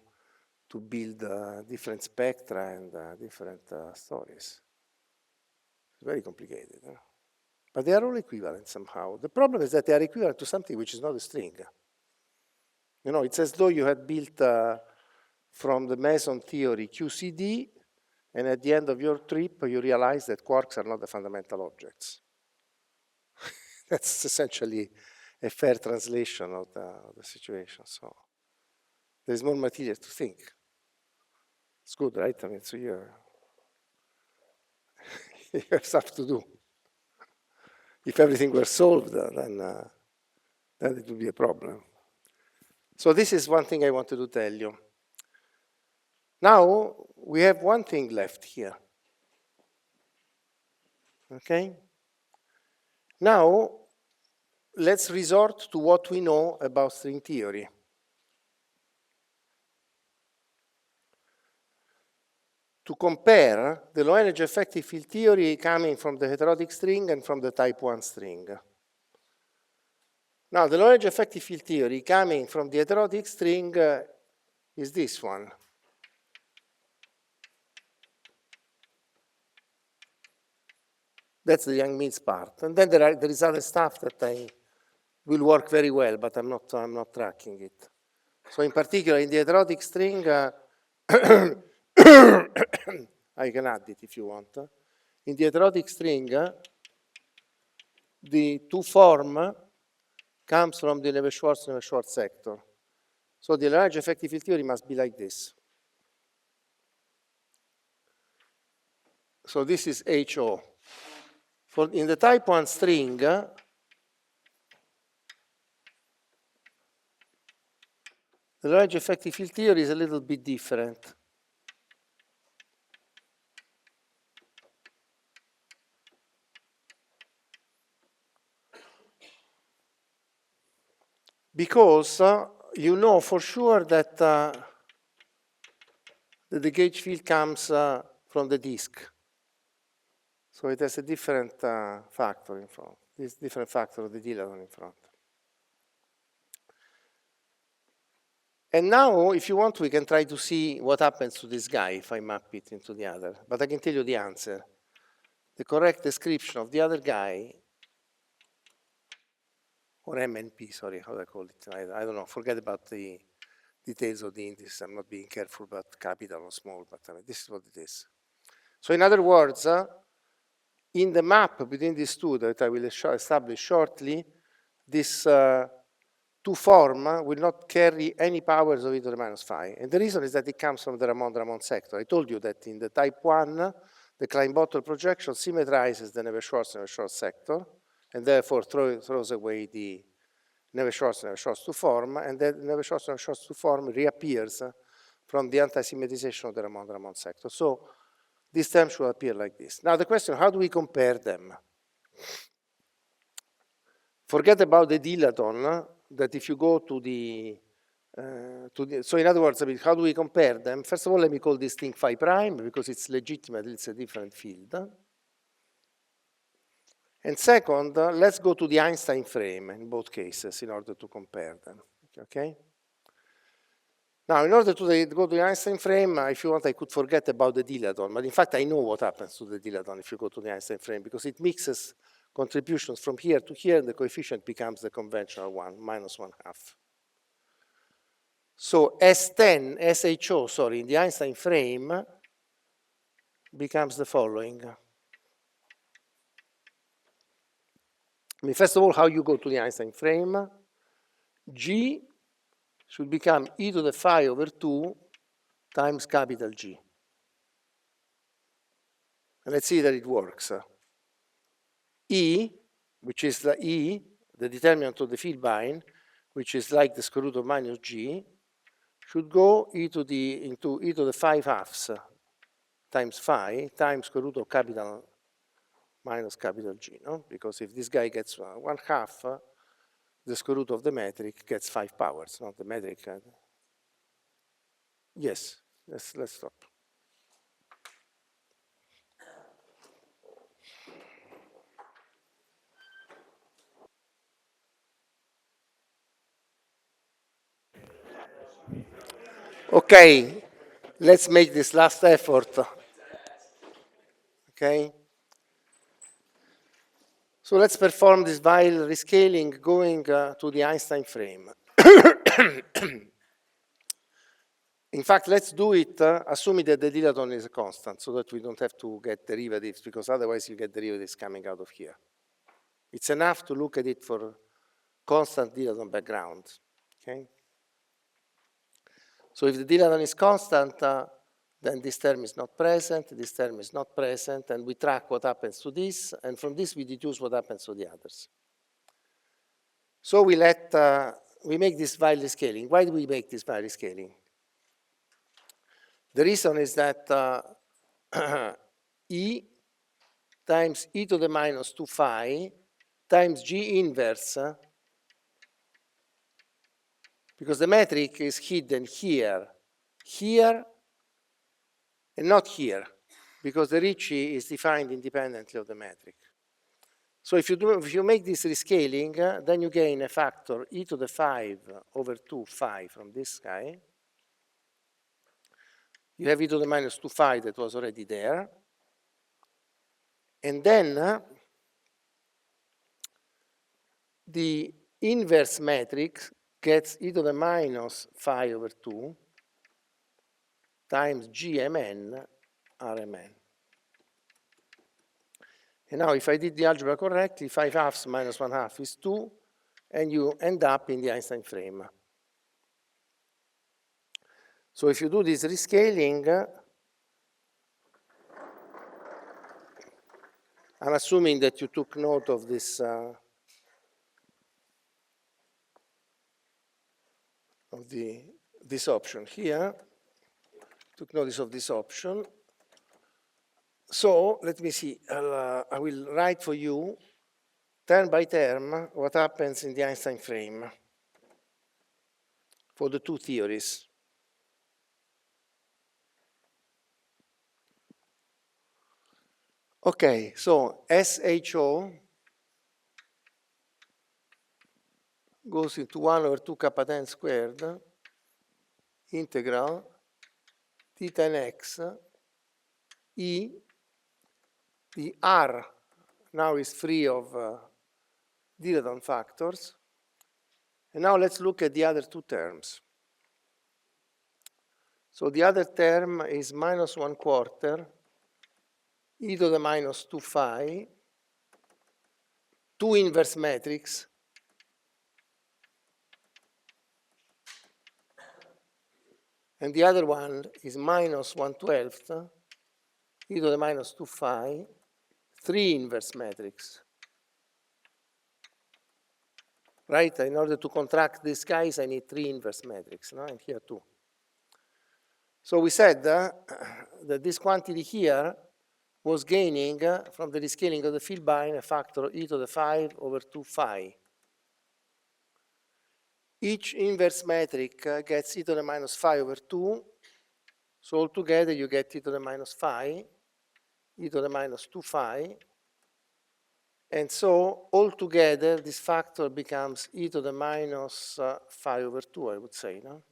build different spectra and different stories. It's very complicated. But they are all equivalent somehow. The problem is that they are equivalent to something which is not a string. You know, it's as though you had built from the meson theory QCD, and at the end of your trip, you realize that quarks are not the fundamental objects. That's essentially a fair translation of the situation. So there's more material to think. It's good, right? I mean, so you have stuff to do. If everything were solved, then it would be a problem. So this is one thing I wanted to tell you. Now, we have one thing left here. Okay? Now, let's resort to what we know about string theory. To compare the low-energy effective field theory coming from the heterotic string and from the type 1 string. Now, the low-energy effective field theory coming from the heterotic string is this one. That's the Yang-Mills part. And then there is other stuff that will work very well, but I'm not tracking it. So in particular, in the heterotic string, I can add it if you want. In the heterotic string, the 2 form comes from the Navier-Schwarz sector. So the large effective field theory must be like this. So this is HO. In the type 1 string, the large effective field theory is a little bit different. Because you know for sure that the gauge field comes from the disk. So it has a different factor in front, this different factor of the dilaton in front. And now, if you want, we can try to see what happens to this guy if I map it into the other. But I can tell you the answer. The correct description of the other guy, or MNP, sorry, how do I call it? I don't know, forget about the details of the indices. I'm not being careful about capital or small, but I mean, this is what it is. So in other words, in the map between these two that I will establish shortly, this 2 form will not carry any powers of e to the minus phi. And the reason is that it comes from the Ramond-Ramond sector. I told you that in the type 1, the Klein-Bottle projection symmetrizes the Navier-Schwarz sector, and therefore throws away the Navier-Schwarz 2 form, and then Navier-Schwarz 2 form reappears from the anti-symmetrization of the Ramond-Ramond sector. So this term should appear like this. Now the question, how do we compare them? Forget about the dilaton, that if you go to the, so in other words, I mean, how do we compare them? First of all, let me call this thing phi prime, because it's legitimate, it's a different field. And second, let's go to the Einstein frame in both cases in order to compare them, okay? Now, in order to go to the Einstein frame, if you want, I could forget about the dilaton, but in fact, I know what happens to the dilaton if you go to the Einstein frame, because it mixes contributions from here to here, and the coefficient becomes the conventional one, minus 1/2. So S10, SHO, sorry, in the Einstein frame becomes the following. I mean, first of all, how you go to the Einstein frame? G should become e to the phi over 2 times capital G. And let's see that it works. E, which is the E, the determinant of the field bind, which is like the square root of minus G, should go into e to the 5/2 times phi times square root of capital minus capital G, no? Because if this guy gets 1/2, the square root of the metric gets 5 powers, not the metric. Yes, let's stop. Okay, let's make this last effort. Okay? So let's perform this Weil rescaling going to the Einstein frame. In fact, let's do it assuming that the dilaton is a constant, so that we don't have to get derivatives, because otherwise you get derivatives coming out of here. It's enough to look at it for constant dilaton background. Okay? So if the dilaton is constant, then this term is not present, this term is not present, and we track what happens to this, and from this we deduce what happens to the others. So we make this Weil rescaling. Why do we make this Weil rescaling? The reason is that E times e to the minus 2 phi times G inverse, because the metric is hidden here, and not here, because the Ricci is defined independently of the metric. So if you make this rescaling, then you gain a factor e to the 5 over 2 phi from this guy. You have e to the minus 2 phi that was already there. And then the inverse matrix gets e to the minus phi over 2 times GMN RMN. And now if I did the algebra correctly, 5/2 minus 1/2 is 2, and you end up in the Einstein frame. So if you do this rescaling, I'm assuming that you took note of this this option here. Took notice of this option. So let me see. I will write for you, term by term, what happens in the Einstein frame for the two theories. Okay, so SHO goes into 1 over 2 kappa 10 squared integral t 10x e, the R now is free of Diraton factors. And now let's look at the other two terms. So the other term is minus 1/4 e to the minus 2 phi, 2 inverse matrix, and the other one is minus 1/12 e to the minus 2 phi, 3 inverse matrix. Right? In order to contract these guys, I need 3 inverse matrix, no? And here too. So we said that this quantity here was gaining from the rescaling of the Filbine a factor e to the 5 over 2 phi. Each inverse metric gets e to the minus phi over 2. So altogether you get e to the minus phi, e to the minus 2 phi. And so altogether this factor becomes e to the minus phi over 2, I would say, no?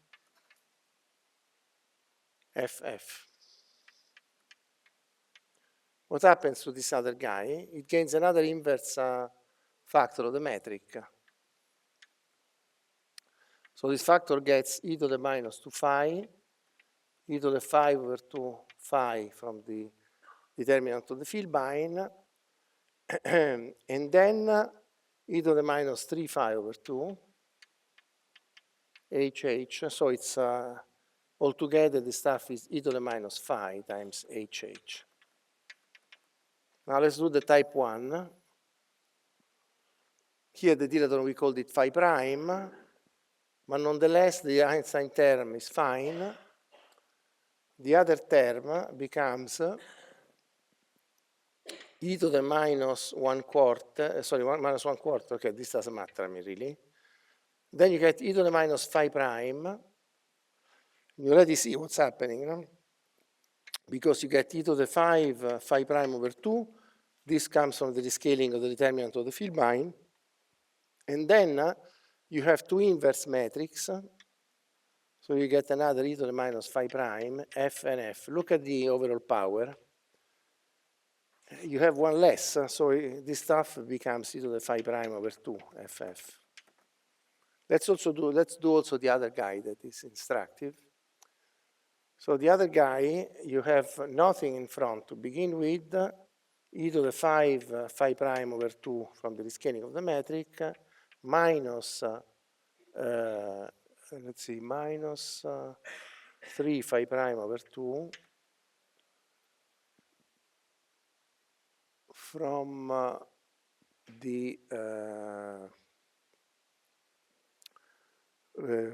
FF. What happens to this other guy? It gains another inverse factor of the metric. So this factor gets e to the minus 2 phi, e to the 5 over 2 phi from the determinant of the Filbine, and then e to the minus 3 phi over 2, HH. So it's altogether the stuff is e to the minus phi times HH. Now let's do the type 1. Here the Diraton, we called it phi prime, but nonetheless the Einstein term is fine. The other term becomes e to the minus 1/4, sorry, minus 1/4, okay, this doesn't matter, I mean, really. Then you get e to the minus phi prime. You already see what's happening, no? Because you get e to the 5 phi prime over 2. This comes from the rescaling of the determinant of the Filbine. And then you have 2 inverse matrix. So you get another e to the minus phi prime, f and f. Look at the overall power. You have one less, so this stuff becomes e to the phi prime over 2, ff. Let's do also the other guy that is instructive. So the other guy, you have nothing in front to begin with, e to the 5 phi prime over 2 from the rescaling of the metric, minus, let's see, minus 3 phi prime over 2 from the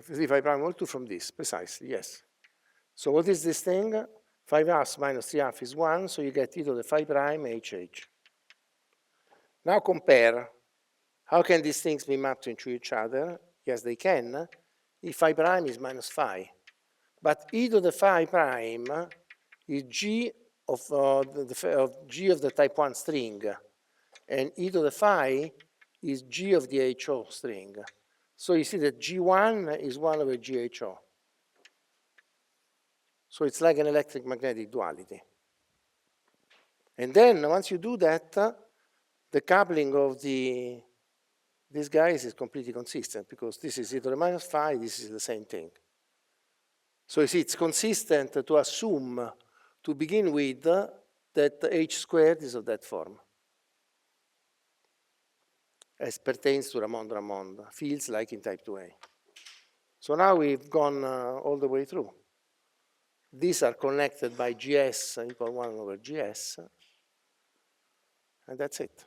3 phi prime over 2 from this, precisely, yes. So what is this thing? 5 minus 3 half is 1, so you get e to the phi prime HH. Now compare. How can these things be mapped into each other? Yes, they can. E phi prime is minus phi. But e to the phi prime is g of g of the type 1 string. And e to the phi is g of the HO string. So you see that G1 is 1 over GHO. So it's like an electric magnetic duality. And then once you do that, the coupling of these guys is completely consistent because this is e to the minus phi, this is the same thing. So you see it's consistent to assume to begin with that h squared is of that form. As pertains to Ramond-Ramond, fields like in type 2A. So now we've gone all the way through. These are connected by GS equal 1 over GS, and that's it.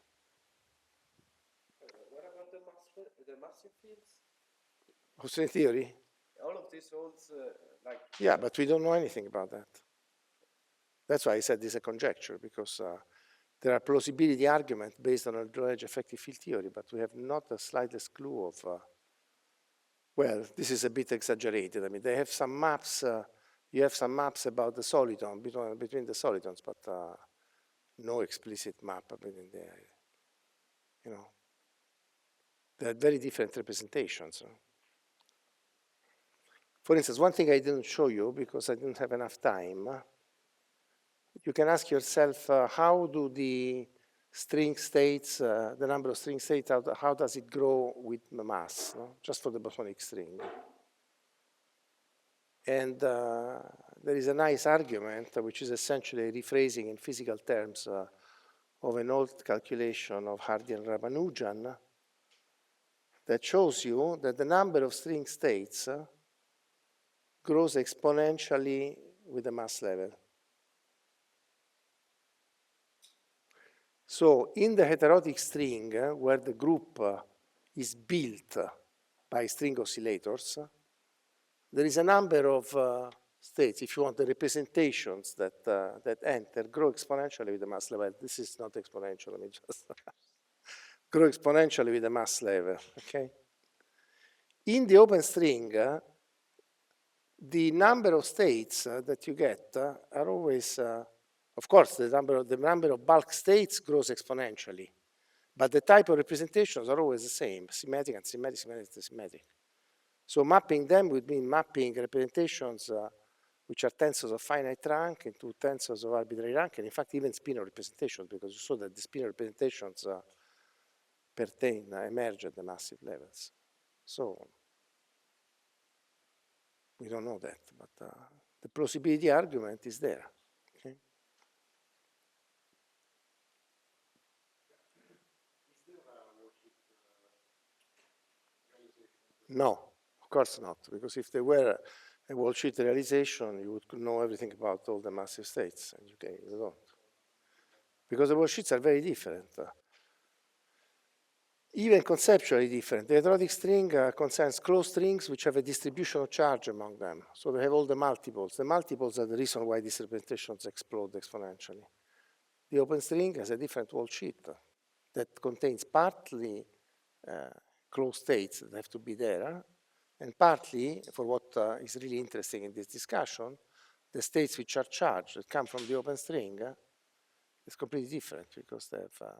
What about the massive fields? What's in theory? All of this holds like... Yeah, but we don't know anything about that. That's why I said this is a conjecture, because there are plausibility arguments based on a draw-edge effective field theory, but we have not the slightest clue of, well, this is a bit exaggerated. I mean, they have some maps, you have some maps about the soliton, between the solitons, but no explicit map within the, you know, they're very different representations. For instance, one thing I didn't show you because I didn't have enough time, you can ask yourself, how do the string states, the number of string states, how does it grow with the mass, no? Just for the bosonic string. And there is a nice argument, which is essentially rephrasing in physical terms of an old calculation of Hardy and Ramanujan, that shows you that the number of string states grows exponentially with the mass level. So in the heterotic string, where the group is built by string oscillators, there is a number of states, if you want, the representations that enter grow exponentially with the mass level. This is not exponential, let me just grow exponentially with the mass level, okay? In the open string, the number of states that you get are always, of course, the number of bulk states grows exponentially, but the type of representations are always the same, symmetric and symmetric, symmetric and symmetric. So mapping them would mean mapping representations which are tensors of finite rank into tensors of arbitrary rank, and in fact even spinor representations, because you saw that the spinor representations emerge at the massive levels. So we don't know that, but the plausibility argument is there. Okay? No, of course not, because if there were a worldsheet realization, you would know everything about all the massive states, and you don't. Because the worldsheets are very different. Even conceptually different. The heterotic string concerns closed strings which have a distribution of charge among them. So they have all the multiples. The multiples are the reason why these representations explode exponentially. The open string has a different worldsheet that contains partly closed states that have to be there, and partly, for what is really interesting in this discussion, the states which are charged that come from the open string is completely different because they have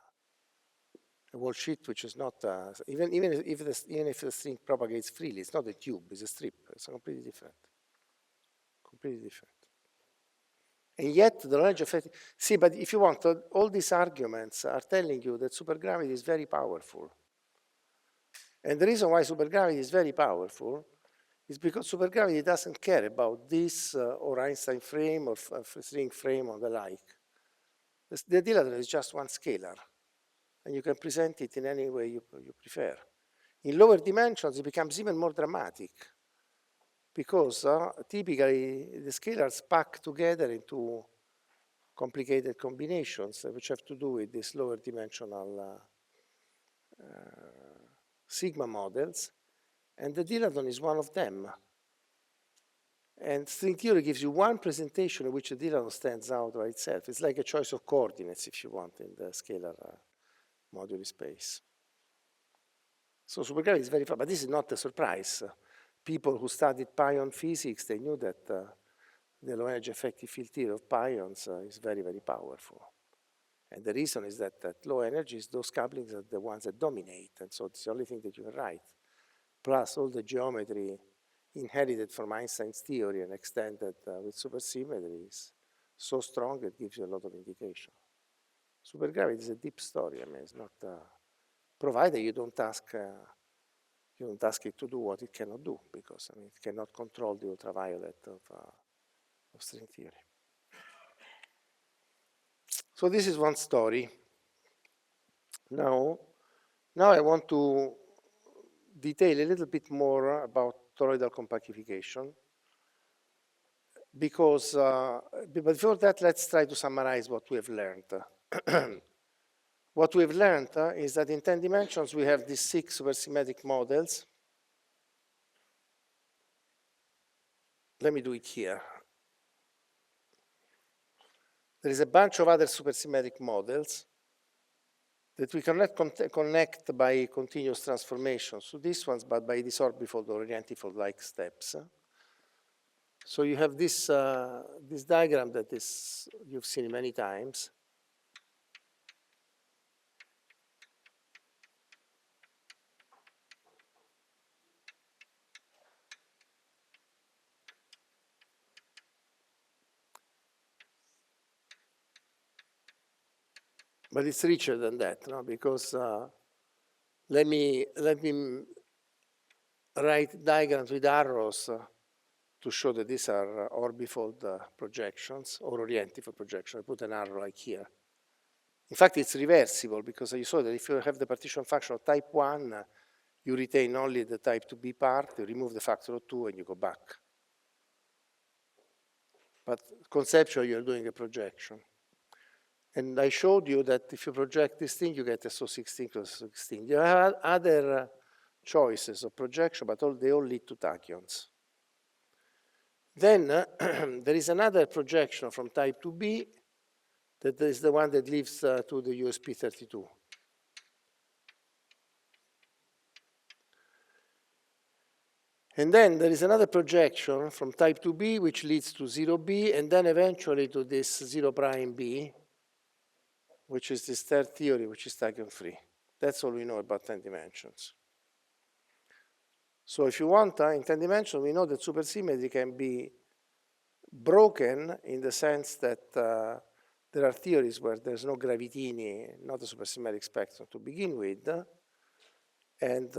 a worldsheet which is not, even if the string propagates freely, it's not a tube, it's a strip. It's completely different. Completely different. And yet, the knowledge of, see, but if you want, all these arguments are telling you that supergravity is very powerful. And the reason why supergravity is very powerful is because supergravity doesn't care about this or Einstein frame or string frame or the like. The dilaton is just one scalar, and you can present it in any way you prefer. In lower dimensions, it becomes even more dramatic because typically the scalars pack together into complicated combinations which have to do with these lower dimensional sigma models, and the dilaton is one of them. And string theory gives you one presentation in which the dilaton stands out by itself. It's like a choice of coordinates, if you want, in the scalar moduli space. So supergravity is very fast, but this is not a surprise. People who studied pion physics, they knew that the low energy effective field theory of pions is very, very powerful. And the reason is that at low energies, those couplings are the ones that dominate, and so it's the only thing that you can write. Plus all the geometry inherited from Einstein's theory and extended with supersymmetry is so strong it gives you a lot of indication. Supergravity is a deep story. I mean, it's not, provided you don't ask it to do what it cannot do, because I mean, it cannot control the ultraviolet of string theory. So this is one story. Now I want to detail a little bit more about toroidal compactification, because, but before that, let's try to summarize what we have learned. What we've learned is that in 10 dimensions, we have these 6 supersymmetric models. Let me do it here. There is a bunch of other supersymmetric models that we cannot connect by continuous transformations to these ones, but by disorbifold or orientifold-like steps. So you have this, this diagram that you've seen many times. But it's richer than that, no? Because let me write diagrams with arrows to show that these are orbifold projections or orientifold projections. I put an arrow like here. In fact, it's reversible because you saw that if you have the partition function of type 1, you retain only the type 2b part, you remove the factor of 2, and you go back. But conceptually, you're doing a projection. And I showed you that if you project this thing, you get SO16 plus SO16. You have other choices of projection, but they all lead to tachyons. Then there is another projection from type 2b that is the one that leads to the USP32. And then there is another projection from type 2b which leads to 0b and then eventually to this 0 prime b, which is this third theory, which is tachyon-free. That's all we know about 10 dimensions. So if you want, in 10 dimensions, we know that supersymmetry can be broken in the sense that there are theories where there's no gravitini, not a supersymmetric spectrum to begin with. And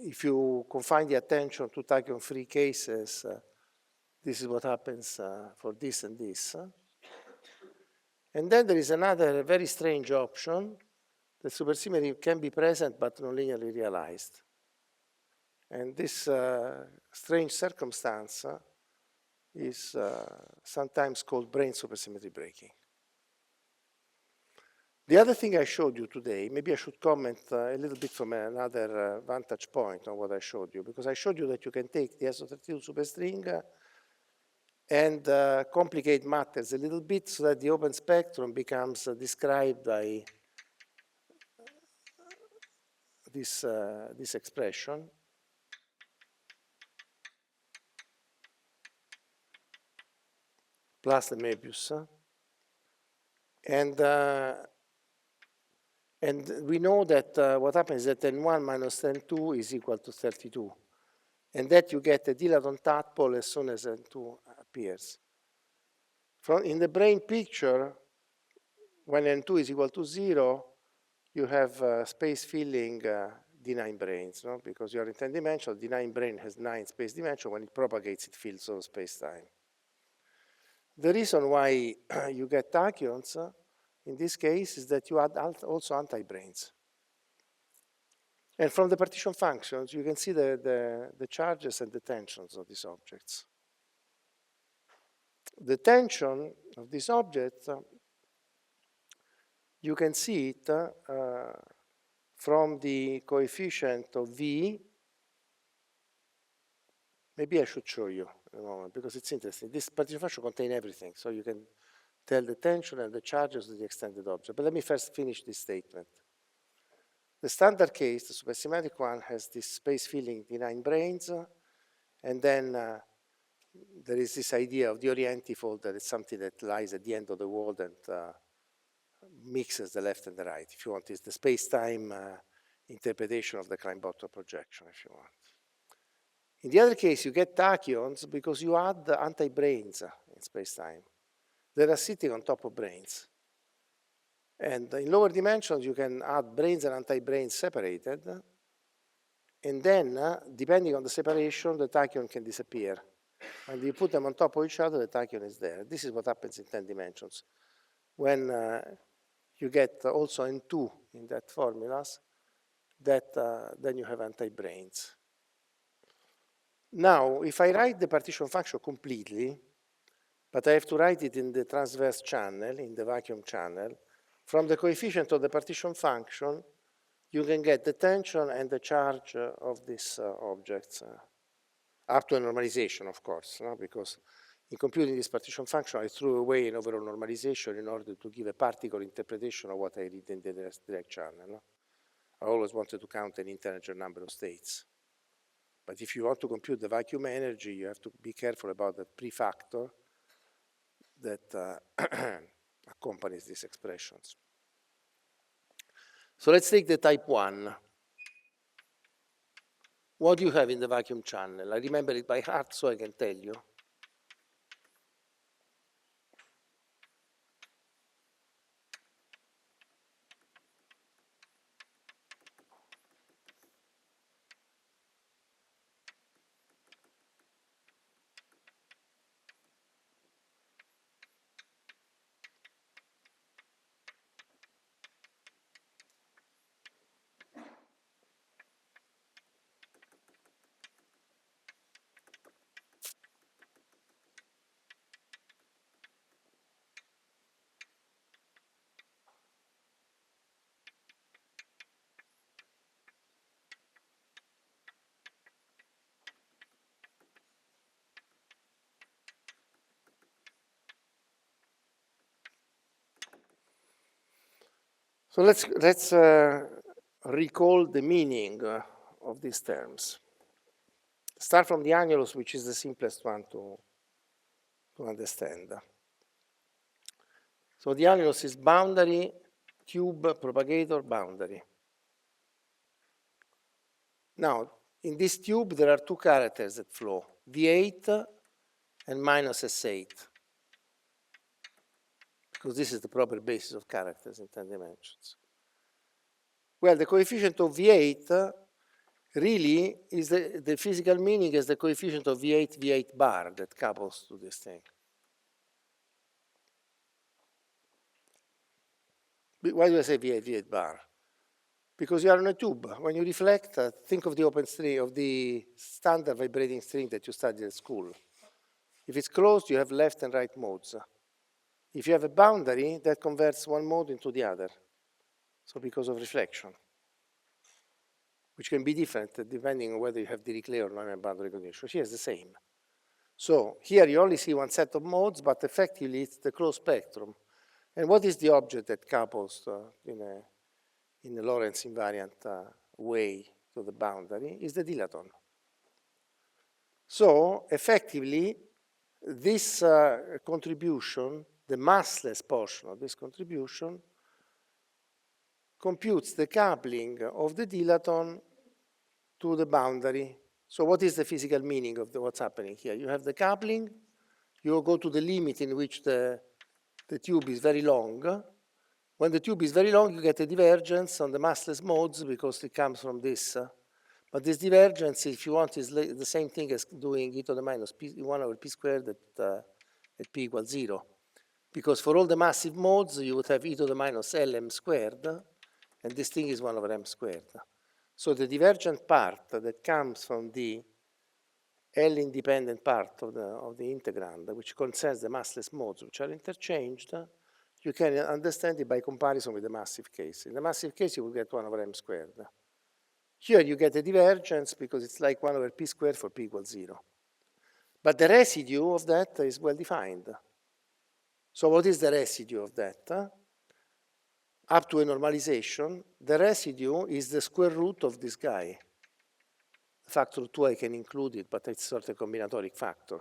if you confine the attention to tachyon-free cases, this is what happens for this and this. And then there is another very strange option that supersymmetry can be present but non linearly realized. And this strange circumstance is sometimes called brane supersymmetry breaking. The other thing I showed you today, maybe I should comment a little bit from another vantage point on what I showed you, because I showed you that you can take the SO32 superstring and complicate matters a little bit so that the open spectrum becomes described by this expression. Plus the Möbius. And we know that what happens is that N1 minus N2 is equal to 32. And that you get a dilaton tadpole as soon as N2 appears. In the brane picture, when N2 is equal to 0, you have space filling D9 branes, no? Because you are in 10 dimensions, D9 brane has 9 space dimensions. When it propagates, it fills all space-time. The reason why you get tachyons in this case is that you add also anti-branes. And from the partition functions, you can see the charges and the tensions of these objects. The tension of these objects, you can see it from the coefficient of V. Maybe I should show you in a moment because it's interesting. This partition function contains everything, so you can tell the tension and the charges of the extended object. But let me first finish this statement. The standard case, the supersymmetric one, has this space filling D9 branes, and then there is this idea of the orientifold that is something that lies at the end of the world and mixes the left and the right. If you want, it's the space-time interpretation of the Klein-Bottom projection, if you want. In the other case, you get tachyons because you add anti-branes in space-time. They are sitting on top of branes. And in lower dimensions, you can add branes and anti-branes separated. And then, depending on the separation, the tachyon can disappear. And you put them on top of each other, the tachyon is there. This is what happens in 10 dimensions. When you get also N2 in that formulas, that then you have anti-branes. Now, if I write the partition function completely, but I have to write it in the transverse channel, in the vacuum channel, from the coefficient of the partition function, you can get the tension and the charge of these objects, up to a normalization, of course, no? Because in computing this partition function, I threw away an overall normalization in order to give a particle interpretation of what I read in the direct channel. No? I always wanted to count an integer number of states. But if you want to compute the vacuum energy, you have to be careful about the prefactor that accompanies these expressions. So let's take the type 1. What do you have in the vacuum channel? I remember it by heart, so I can tell you. So let's recall the meaning of these terms. Start from the annulus, which is the simplest one to understand. So the annulus is boundary, tube, propagator, boundary. Now, in this tube, there are two characters that flow, V8 and minus S8, because this is the proper basis of characters in 10 dimensions. Well, the coefficient of V8 really is the physical meaning is the coefficient of V8, V8 bar that couples to this thing. Why do I say V8, V8 bar? Because you are on a tube. When you reflect, think of the open string, of the standard vibrating string that you studied at school. If it's closed, you have left and right modes. If you have a boundary, that converts one mode into the other. So because of reflection, which can be different depending on whether you have Dirichlet or non-boundary condition. Here is the same. So here you only see one set of modes, but effectively it's the closed spectrum. And what is the object that couples in a Lorentz invariant way to the boundary is the dilaton. So effectively, this contribution, the massless portion of this contribution, computes the coupling of the dilaton to the boundary. So what is the physical meaning of what's happening here? You have the coupling, you go to the limit in which the tube is very long. When the tube is very long, you get a divergence on the massless modes because it comes from this. But this divergence, if you want, is the same thing as doing e to the minus p, 1 over p squared at p equals 0. Because for all the massive modes, you would have e to the minus lm squared, and this thing is 1 over m squared. So the divergent part that comes from the L-independent part of the integrand, which concerns the massless modes which are interchanged, you can understand it by comparison with the massive case. In the massive case, you will get 1 over m squared. Here you get a divergence because it's like 1 over p squared for p equals 0. But the residue of that is well defined. So what is the residue of that? Up to a normalization, the residue is the square root of this guy. Factor 2, I can include it, but it's sort of a combinatoric factor.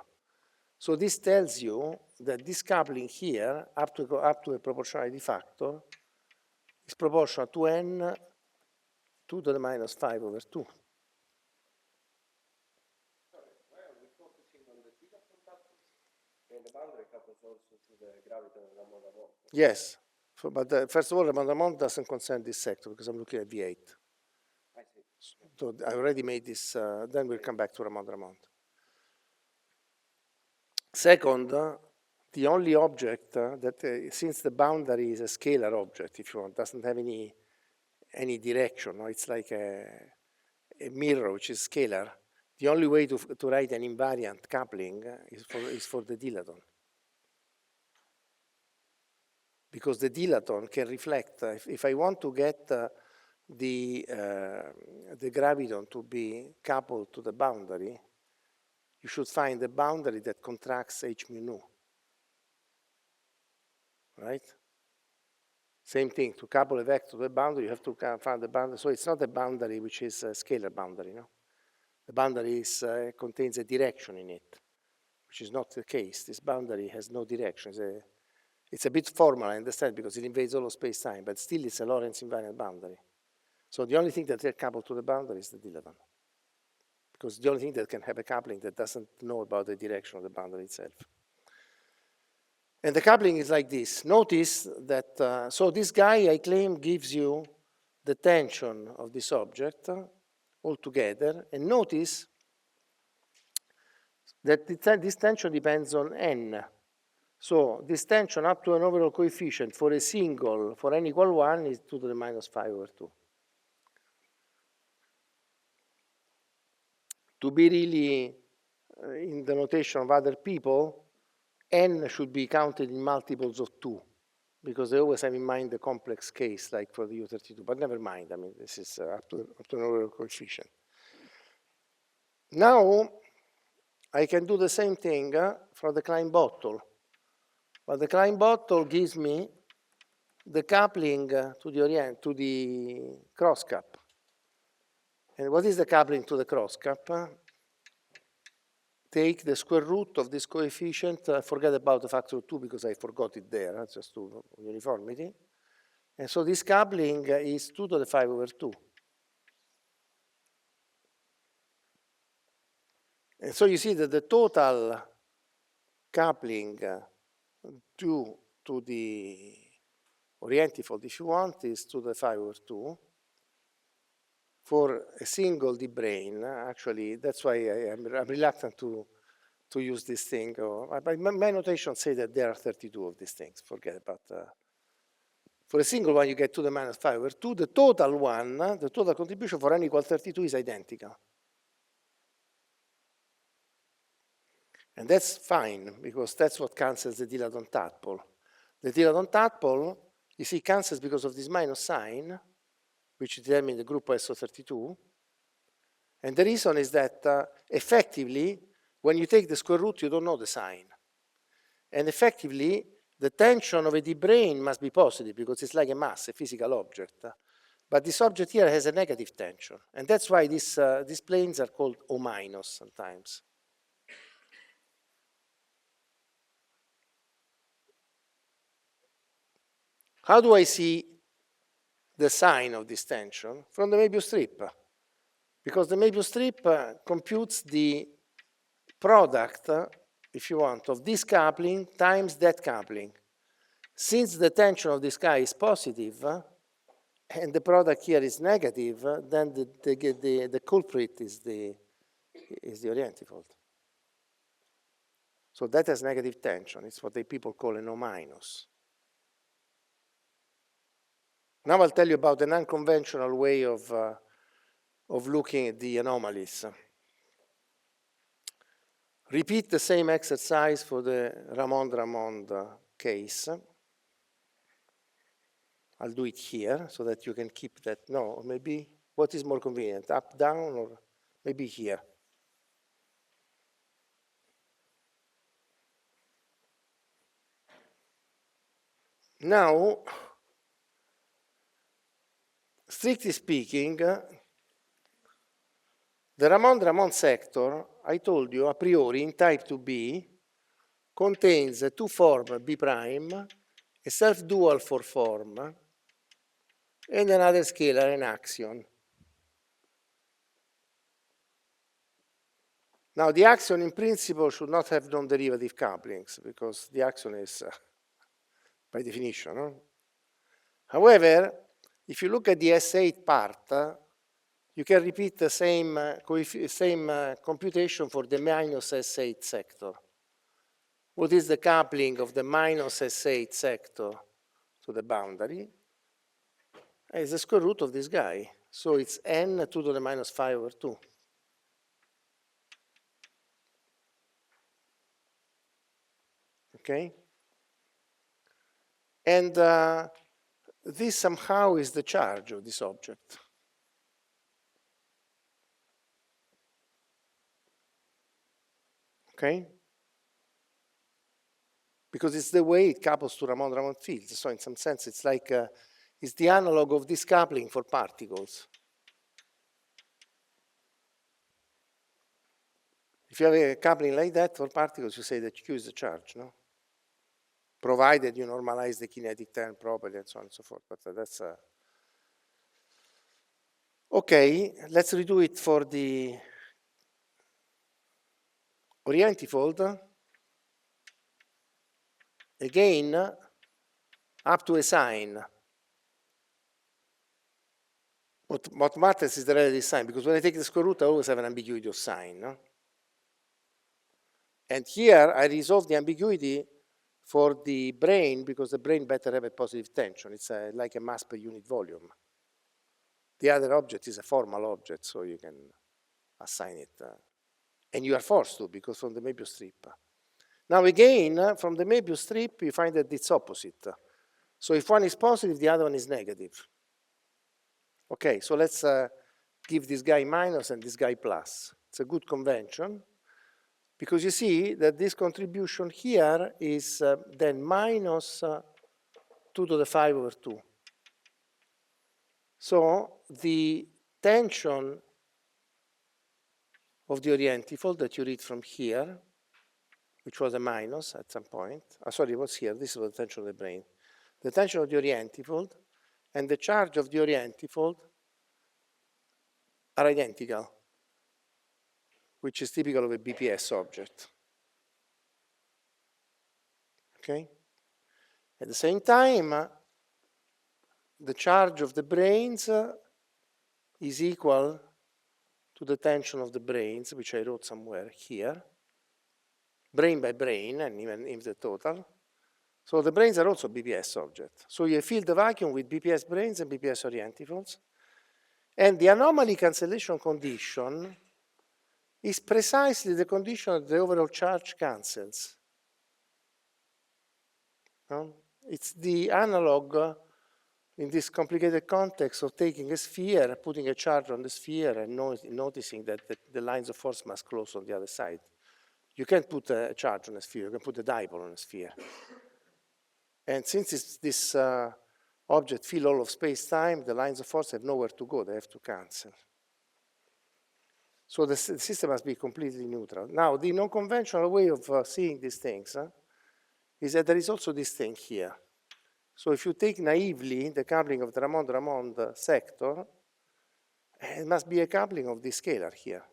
So this tells you that this coupling here, up to a proportionality factor, is proportional to n 2 to the minus 5 over 2. Sorry, why are we focusing on the dilaton factors? And the boundary couples also to the gravity of Ramon-Ramon. Yes, but first of all, Ramon-Ramon doesn't concern this sector because I'm looking at V8. I see. So I already made this, then we'll come back to Ramon-Ramon. Second, the only object that, since the boundary is a scalar object, if you want, doesn't have any direction, no? It's like a mirror which is scalar. The only way to write an invariant coupling is for the dilaton. Because the dilaton can reflect, if I want to get the graviton to be coupled to the boundary, you should find a boundary that contracts h mu nu, right? Same thing, to couple a vector to a boundary, you have to find the boundary. So it's not a boundary which is a scalar boundary, no? The boundary contains a direction in it, which is not the case. This boundary has no direction. It's a bit formal, I understand, because it invades all of space-time, but still it's a Lorentz invariant boundary. So the only thing that is coupled to the boundary is the dilaton. Because the only thing that can have a coupling that doesn't know about the direction of the boundary itself. And the coupling is like this. Notice that, so this guy, I claim, gives you the tension of this object altogether. And notice that this tension depends on n. So this tension up to an overall coefficient for a single, for n equal 1, is 2 to the minus 5 over 2. To be really in the notation of other people, n should be counted in multiples of 2, because they always have in mind the complex case, like for the U32. But never mind, I mean, this is up to an overall coefficient. Now, I can do the same thing for the Klein bottle. But the Klein bottle gives me the coupling to the cross cap. And what is the coupling to the cross cap? Take the square root of this coefficient, forget about the factor of 2 because I forgot it there, just to uniformity. And so this coupling is 2 to the 5 over 2. And so you see that the total coupling due to the orientifold, if you want, is 2 to the 5 over 2. For a single D-brane, actually, that's why I'm reluctant to use this thing. My notation say that there are 32 of these things, forget about. For a single one, you get 2 to the minus 5 over 2. The total one, the total contribution for n equal 32 is identical. And that's fine, because that's what cancels the Dirac tadpole. The Dirac tadpole, you see, cancels because of this minus sign, which determines the group SO32. And the reason is that effectively, when you take the square root, you don't know the sign. And effectively, the tension of a D-brane must be positive because it's like a mass, a physical object. But this object here has a negative tension. And that's why these planes are called O- sometimes. How do I see the sign of this tension? From the Möbius strip. Because the Möbius strip computes the product, if you want, of this coupling times that coupling. Since the tension of this guy is positive, and the product here is negative, then the culprit is the orientifold. So that has negative tension. It's what the people call an O-. Now I'll tell you about an unconventional way of looking at the anomalies. Repeat the same exercise for the Ramond case. I'll do it here so that you can keep that. No, or maybe what is more convenient, up, down, or maybe here. Now, strictly speaking, the Ramond sector, I told you a priori in type 2b, contains a two-form B prime, a self-dual for form, and another scalar, an axion. Now, the axion in principle should not have non-derivative couplings because the axion is by definition. No? However, if you look at the S8 part, you can repeat the same computation for the minus S8 sector. What is the coupling of the minus S8 sector to the boundary? It's the square root of this guy. So it's n 2 to the minus 5 over 2. Okay? And this somehow is the charge of this object. Okay? Because it's the way it couples to Ramond fields. So in some sense, it's like it's the analog of this coupling for particles. If you have a coupling like that for particles, you say that Q is the charge, no? Provided you normalize the kinetic term properly and so on and so forth. But that's okay, let's redo it for the orientifold. Again, up to a sign. What matters is the relative sign, because when I take the square root, I always have an ambiguity of sign. No? And here, I resolve the ambiguity for the brane, because the brane better have a positive tension. It's like a mass per unit volume. The other object is a formal object, so you can assign it. And you are forced to, because from the Möbius strip. Now again, from the Möbius strip, you find that it's opposite. So if one is positive, the other one is negative. Okay, so let's give this guy minus and this guy plus. It's a good convention, because you see that this contribution here is then minus 2 to the 5 over 2. So the tension of the orientifold that you read from here, which was a minus at some point, sorry, it was here, this was the tension of the brane. The tension of the orientifold and the charge of the orientifold are identical, which is typical of a BPS object. Okay? At the same time, the charge of the branes is equal to the tension of the branes, which I wrote somewhere here, brane by brane, and even if the total. So the branes are also BPS objects. So you fill the vacuum with BPS branes and BPS orientifolds. And the anomaly cancellation condition is precisely the condition that the overall charge cancels. It's the analog in this complicated context of taking a sphere, putting a charge on the sphere, and noticing that the lines of force must close on the other side. You can't put a charge on a sphere, you can put a dipole on a sphere. And since this object fills all of space-time, the lines of force have nowhere to go, they have to cancel. So the system must be completely neutral. Now, the non-conventional way of seeing these things is that there is also this thing here. So if you take naively the coupling of the Ramond-Ramond sector, it must be a coupling of this scalar here.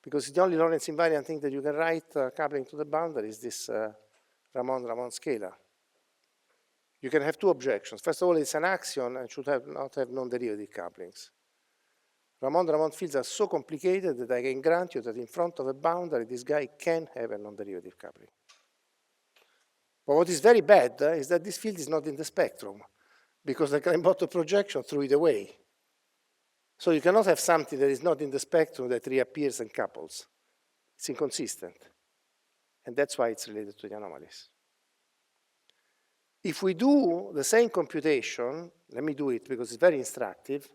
Because the only Lorentz invariant thing that you can write coupling to the boundary is this Ramond-Ramond scalar. You can have two objections. First of all, it's an axion and should not have non-derivative couplings. Ramond-Ramond fields are so complicated that I can grant you that in front of a boundary, this guy can have a non-derivative coupling. But what is very bad is that this field is not in the spectrum, because the Klein-Bottom projection threw it away. So you cannot have something that is not in the spectrum that reappears and couples. It's inconsistent. And that's why it's related to the anomalies. If we do the same computation, let me do it because it's very instructive,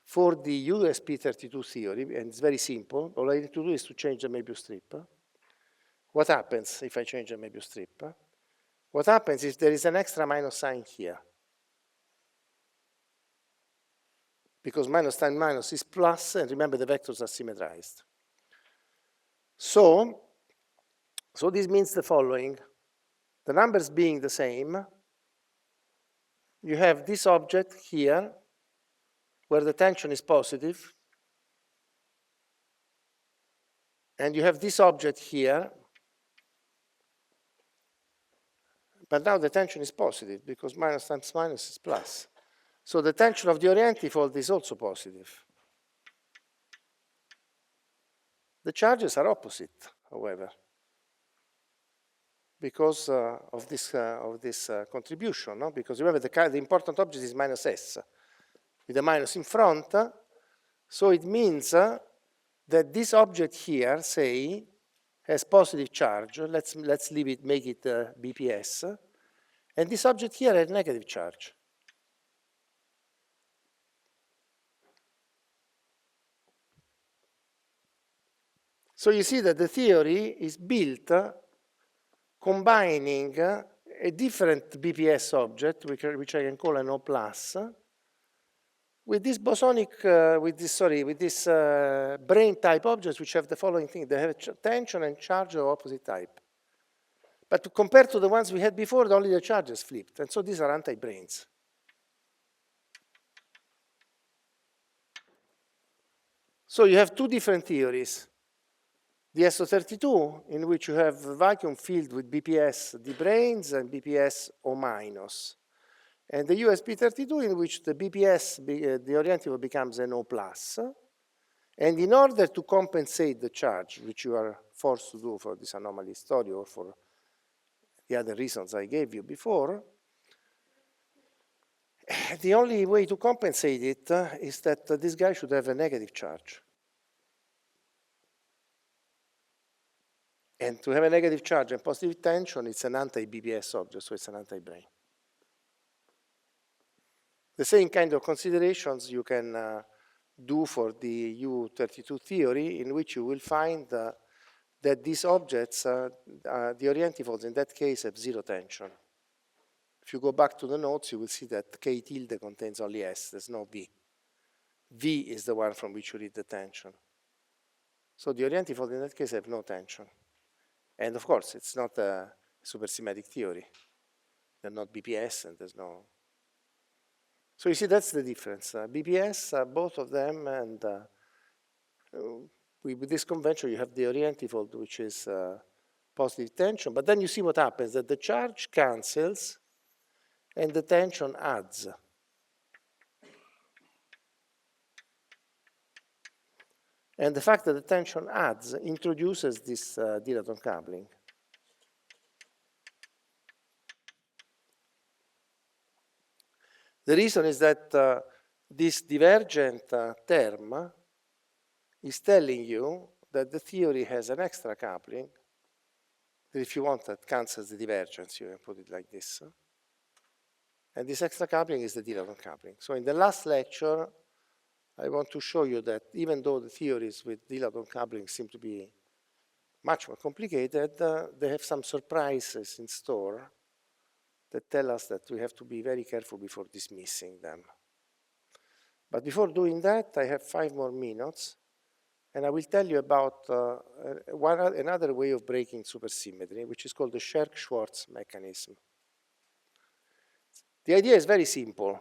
for the USP32 theory, and it's very simple, all I need to do is to change the Möbius strip. What happens if I change the Möbius strip? What happens is there is an extra minus sign here. Because minus times minus is plus, and remember the vectors are symmetrized. So this means the following. The numbers being the same, you have this object here, where the tension is positive, and you have this object here, but now the tension is positive, because minus times minus is plus. So the tension of the orientifold is also positive. The charges are opposite, however, because of this contribution, no? Because remember, the important object is minus s, with a minus in front, so it means that this object here, say, has positive charge. Let's leave it, make it BPS, and this object here has negative charge. So you see that the theory is built combining a different BPS object, which I can call an O+, with this bosonic, with this brane type objects, which have the following thing: they have tension and charge of opposite type. But compared to the ones we had before, only the charges flipped, and so these are anti-branes. So you have two different theories. The SO32, in which you have a vacuum filled with BPS D branes and BPS O minus. And the USP32, in which the BPS, the orientifold, becomes an O+. And in order to compensate the charge, which you are forced to do for this anomaly story or for the other reasons I gave you before, the only way to compensate it is that this guy should have a negative charge. And to have a negative charge and positive tension, it's an anti-BPS object, so it's an anti-brane. The same kind of considerations you can do for the U32 theory, in which you will find that these objects, the orientifolds in that case, have zero tension. if you go back to the notes, you will see that K tilde contains only S, there's no V. V is the one from which you read the tension. So the orientifold in that case have no tension. And of course, it's not a supersymmetric theory. They're not BPS and there's no... So you see, that's the difference. BPS, both of them, and with this convention, you have the orientifold, which is positive tension. But then you see what happens, that the charge cancels and the tension adds. And the fact that the tension adds introduces this Diraton coupling. The reason is that this divergent term is telling you that the theory has an extra coupling, that if you want, that cancels the divergence, you can put it like this. And this extra coupling is the Diraton coupling. So in the last lecture, I want to show you that even though the theories with Diraton coupling seem to be much more complicated, they have some surprises in store that tell us that we have to be very careful before dismissing them. But before doing that, I have 5 more minutes, and I will tell you about another way of breaking supersymmetry, which is called the Scherk-Schwarz mechanism. The idea is very simple.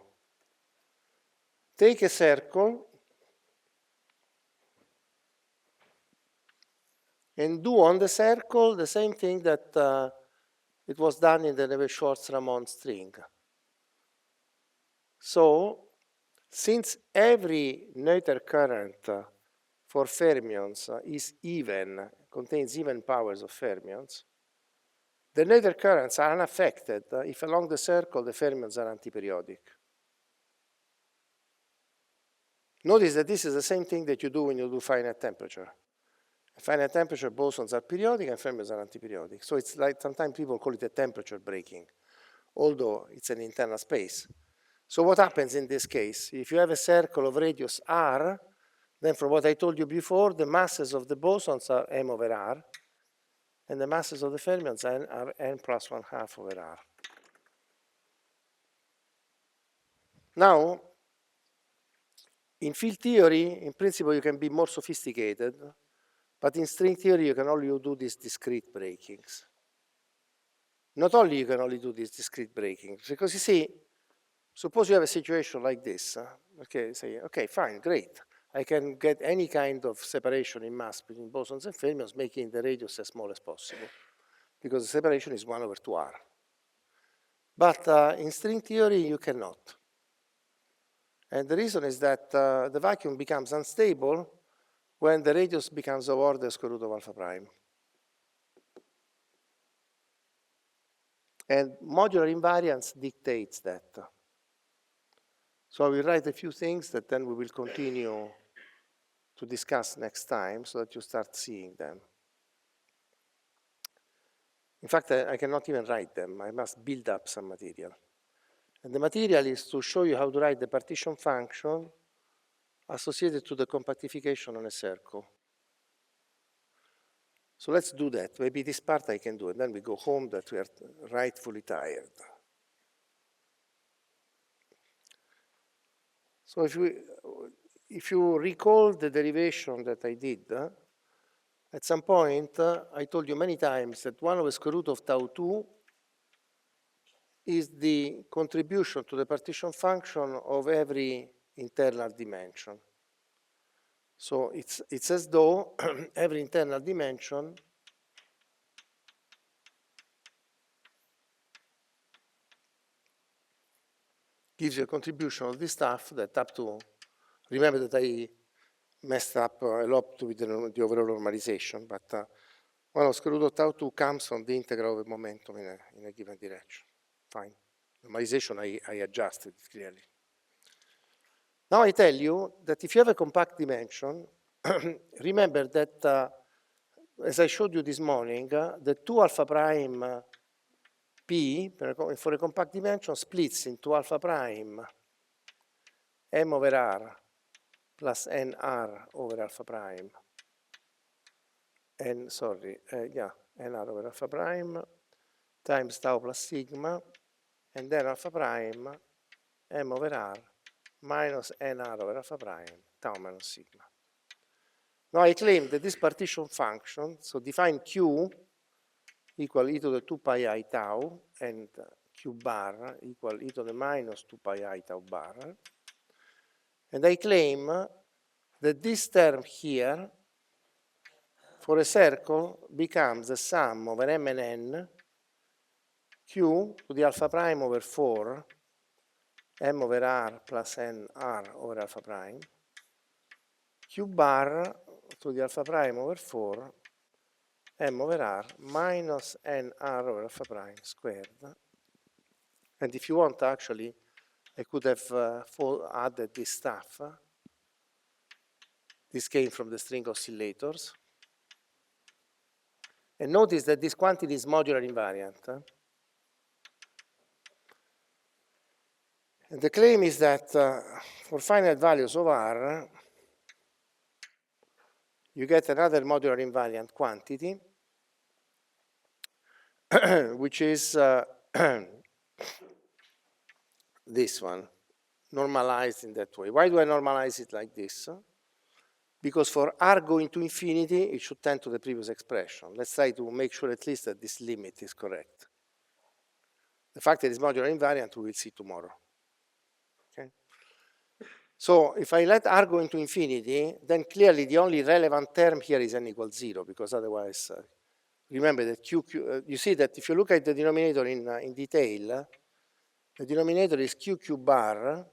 Take a circle and do on the circle the same thing that it was done in the Neveu-Schwarz-Ramond string. So, since every Noether current for fermions is even, contains even powers of fermions, the Noether currents are unaffected if along the circle the fermions are antiperiodic. Notice that this is the same thing that you do when you do finite temperature. At finite temperature, bosons are periodic and fermions are antiperiodic. So it's like sometimes people call it a temperature breaking, although it's an internal space. So what happens in this case? If you have a circle of radius r, then from what I told you before, the masses of the bosons are m over r, and the masses of the fermions are n plus 1/2 over r. Now, in field theory, in principle, you can be more sophisticated, but in string theory, you can only do these discrete breakings. Not only you can only do these discrete breakings, because you see, suppose you have a situation like this. Okay, say, okay, fine, great. I can get any kind of separation in mass between bosons and fermions, making the radius as small as possible, because the separation is 1 over 2r. But in string theory, you cannot. And the reason is that the vacuum becomes unstable when the radius becomes of order square root of alpha prime. And modular invariance dictates that. So I will write a few things that then we will continue to discuss next time so that you start seeing them. In fact, I cannot even write them. I must build up some material. And the material is to show you how to write the partition function associated to the compactification on a circle. So let's do that. Maybe this part I can do, and then we go home that we are rightfully tired. So if you recall the derivation that I did, at some point I told you many times that 1 over square root of tau 2 is the contribution to the partition function of every internal dimension. So it's as though every internal dimension gives you a contribution of this stuff that up to, remember that I messed up a lot with the overall normalization, but 1 over square root of tau 2 comes from the integral of a momentum in a given direction. Fine. Normalization, I adjusted it clearly. Now I tell you that if you have a compact dimension, remember that, as I showed you this morning, the 2 alpha prime P for a compact dimension splits into alpha prime m over r plus nr over alpha prime. Nr over alpha prime times tau plus sigma and then alpha prime m over r minus nr over alpha prime tau minus sigma. Now I claim that this partition function, so define q equal e to the 2 pi I tau and q bar equal e to the minus 2 pi I tau bar. And I claim that this term here for a circle becomes the sum over m and n q to the alpha prime over 4 m over r plus n r over alpha prime q bar to the alpha prime over 4 m over r minus n r over alpha prime squared. And if you want, actually, I could have added this stuff. This came from the string oscillators. And notice that this quantity is modular invariant. And the claim is that for finite values of r, you get another modular invariant quantity, which is this one, normalized in that way. Why do I normalize it like this? Because for r going to infinity, it should tend to the previous expression. Let's try to make sure at least that this limit is correct. The fact that it's modular invariant, we will see tomorrow. Okay? So if I let r go into infinity, then clearly the only relevant term here is n equals 0, because otherwise, remember that you see that if you look at the denominator in detail, the denominator is q bar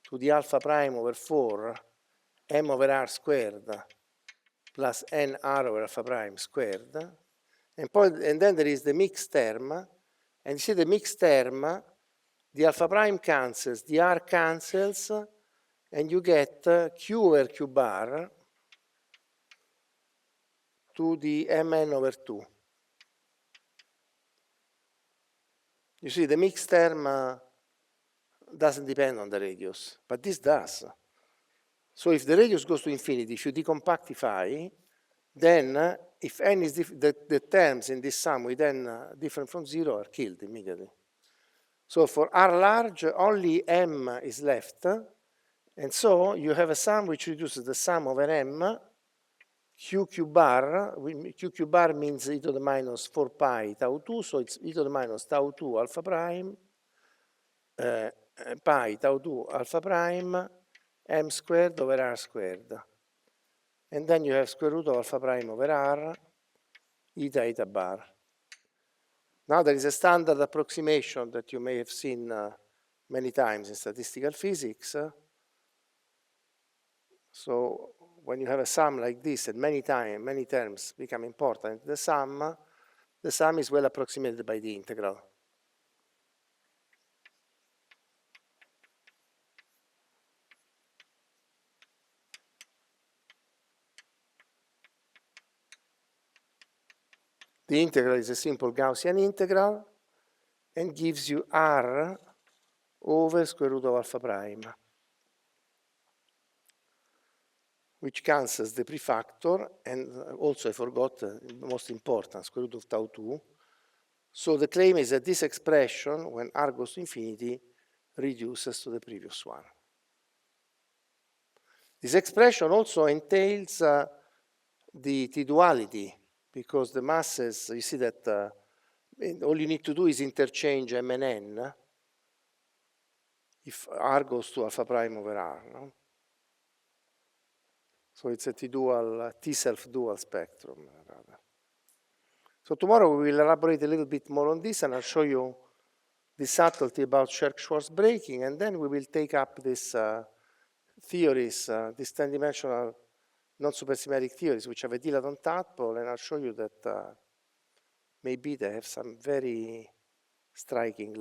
to the alpha prime over 4 m over r squared plus n r over alpha prime squared. And then there is the mixed term. And you see the mixed term, the alpha prime cancels, the r cancels, and you get q over q bar to the mn over 2. You see, the mixed term doesn't depend on the radius, but this does. So if the radius goes to infinity, if you decompactify, then if n is the terms in this sum with n different from 0 are killed immediately. So for r large, only m is left, and so you have a sum which reduces the sum over m, q bar. Q bar means e to the minus 4 pi tau 2, so it's e to the minus tau 2 alpha prime, pi tau 2 alpha prime, m squared over r squared. And then you have square root of alpha prime over r, eta bar. Now there is a standard approximation that you may have seen many times in statistical physics. So when you have a sum like this, and many terms become important, the sum is well approximated by the integral. The integral is a simple Gaussian integral and gives you r over square root of alpha prime, which cancels the prefactor, and also I forgot the most important, square root of tau 2. So the claim is that this expression, when r goes to infinity, reduces to the previous one. This expression also entails the T-duality, because the masses, you see that all you need to do is interchange m and n if r goes to alpha prime over r. No? So it's a T-dual, T-self-dual spectrum, rather. So tomorrow we will elaborate a little bit more on this, and I'll show you the subtlety about Scherk-Schwarz breaking, and then we will take up these theories, these 10-dimensional non-supersymmetric theories, which have a Dirac tadpole, and I'll show you that maybe they have some very striking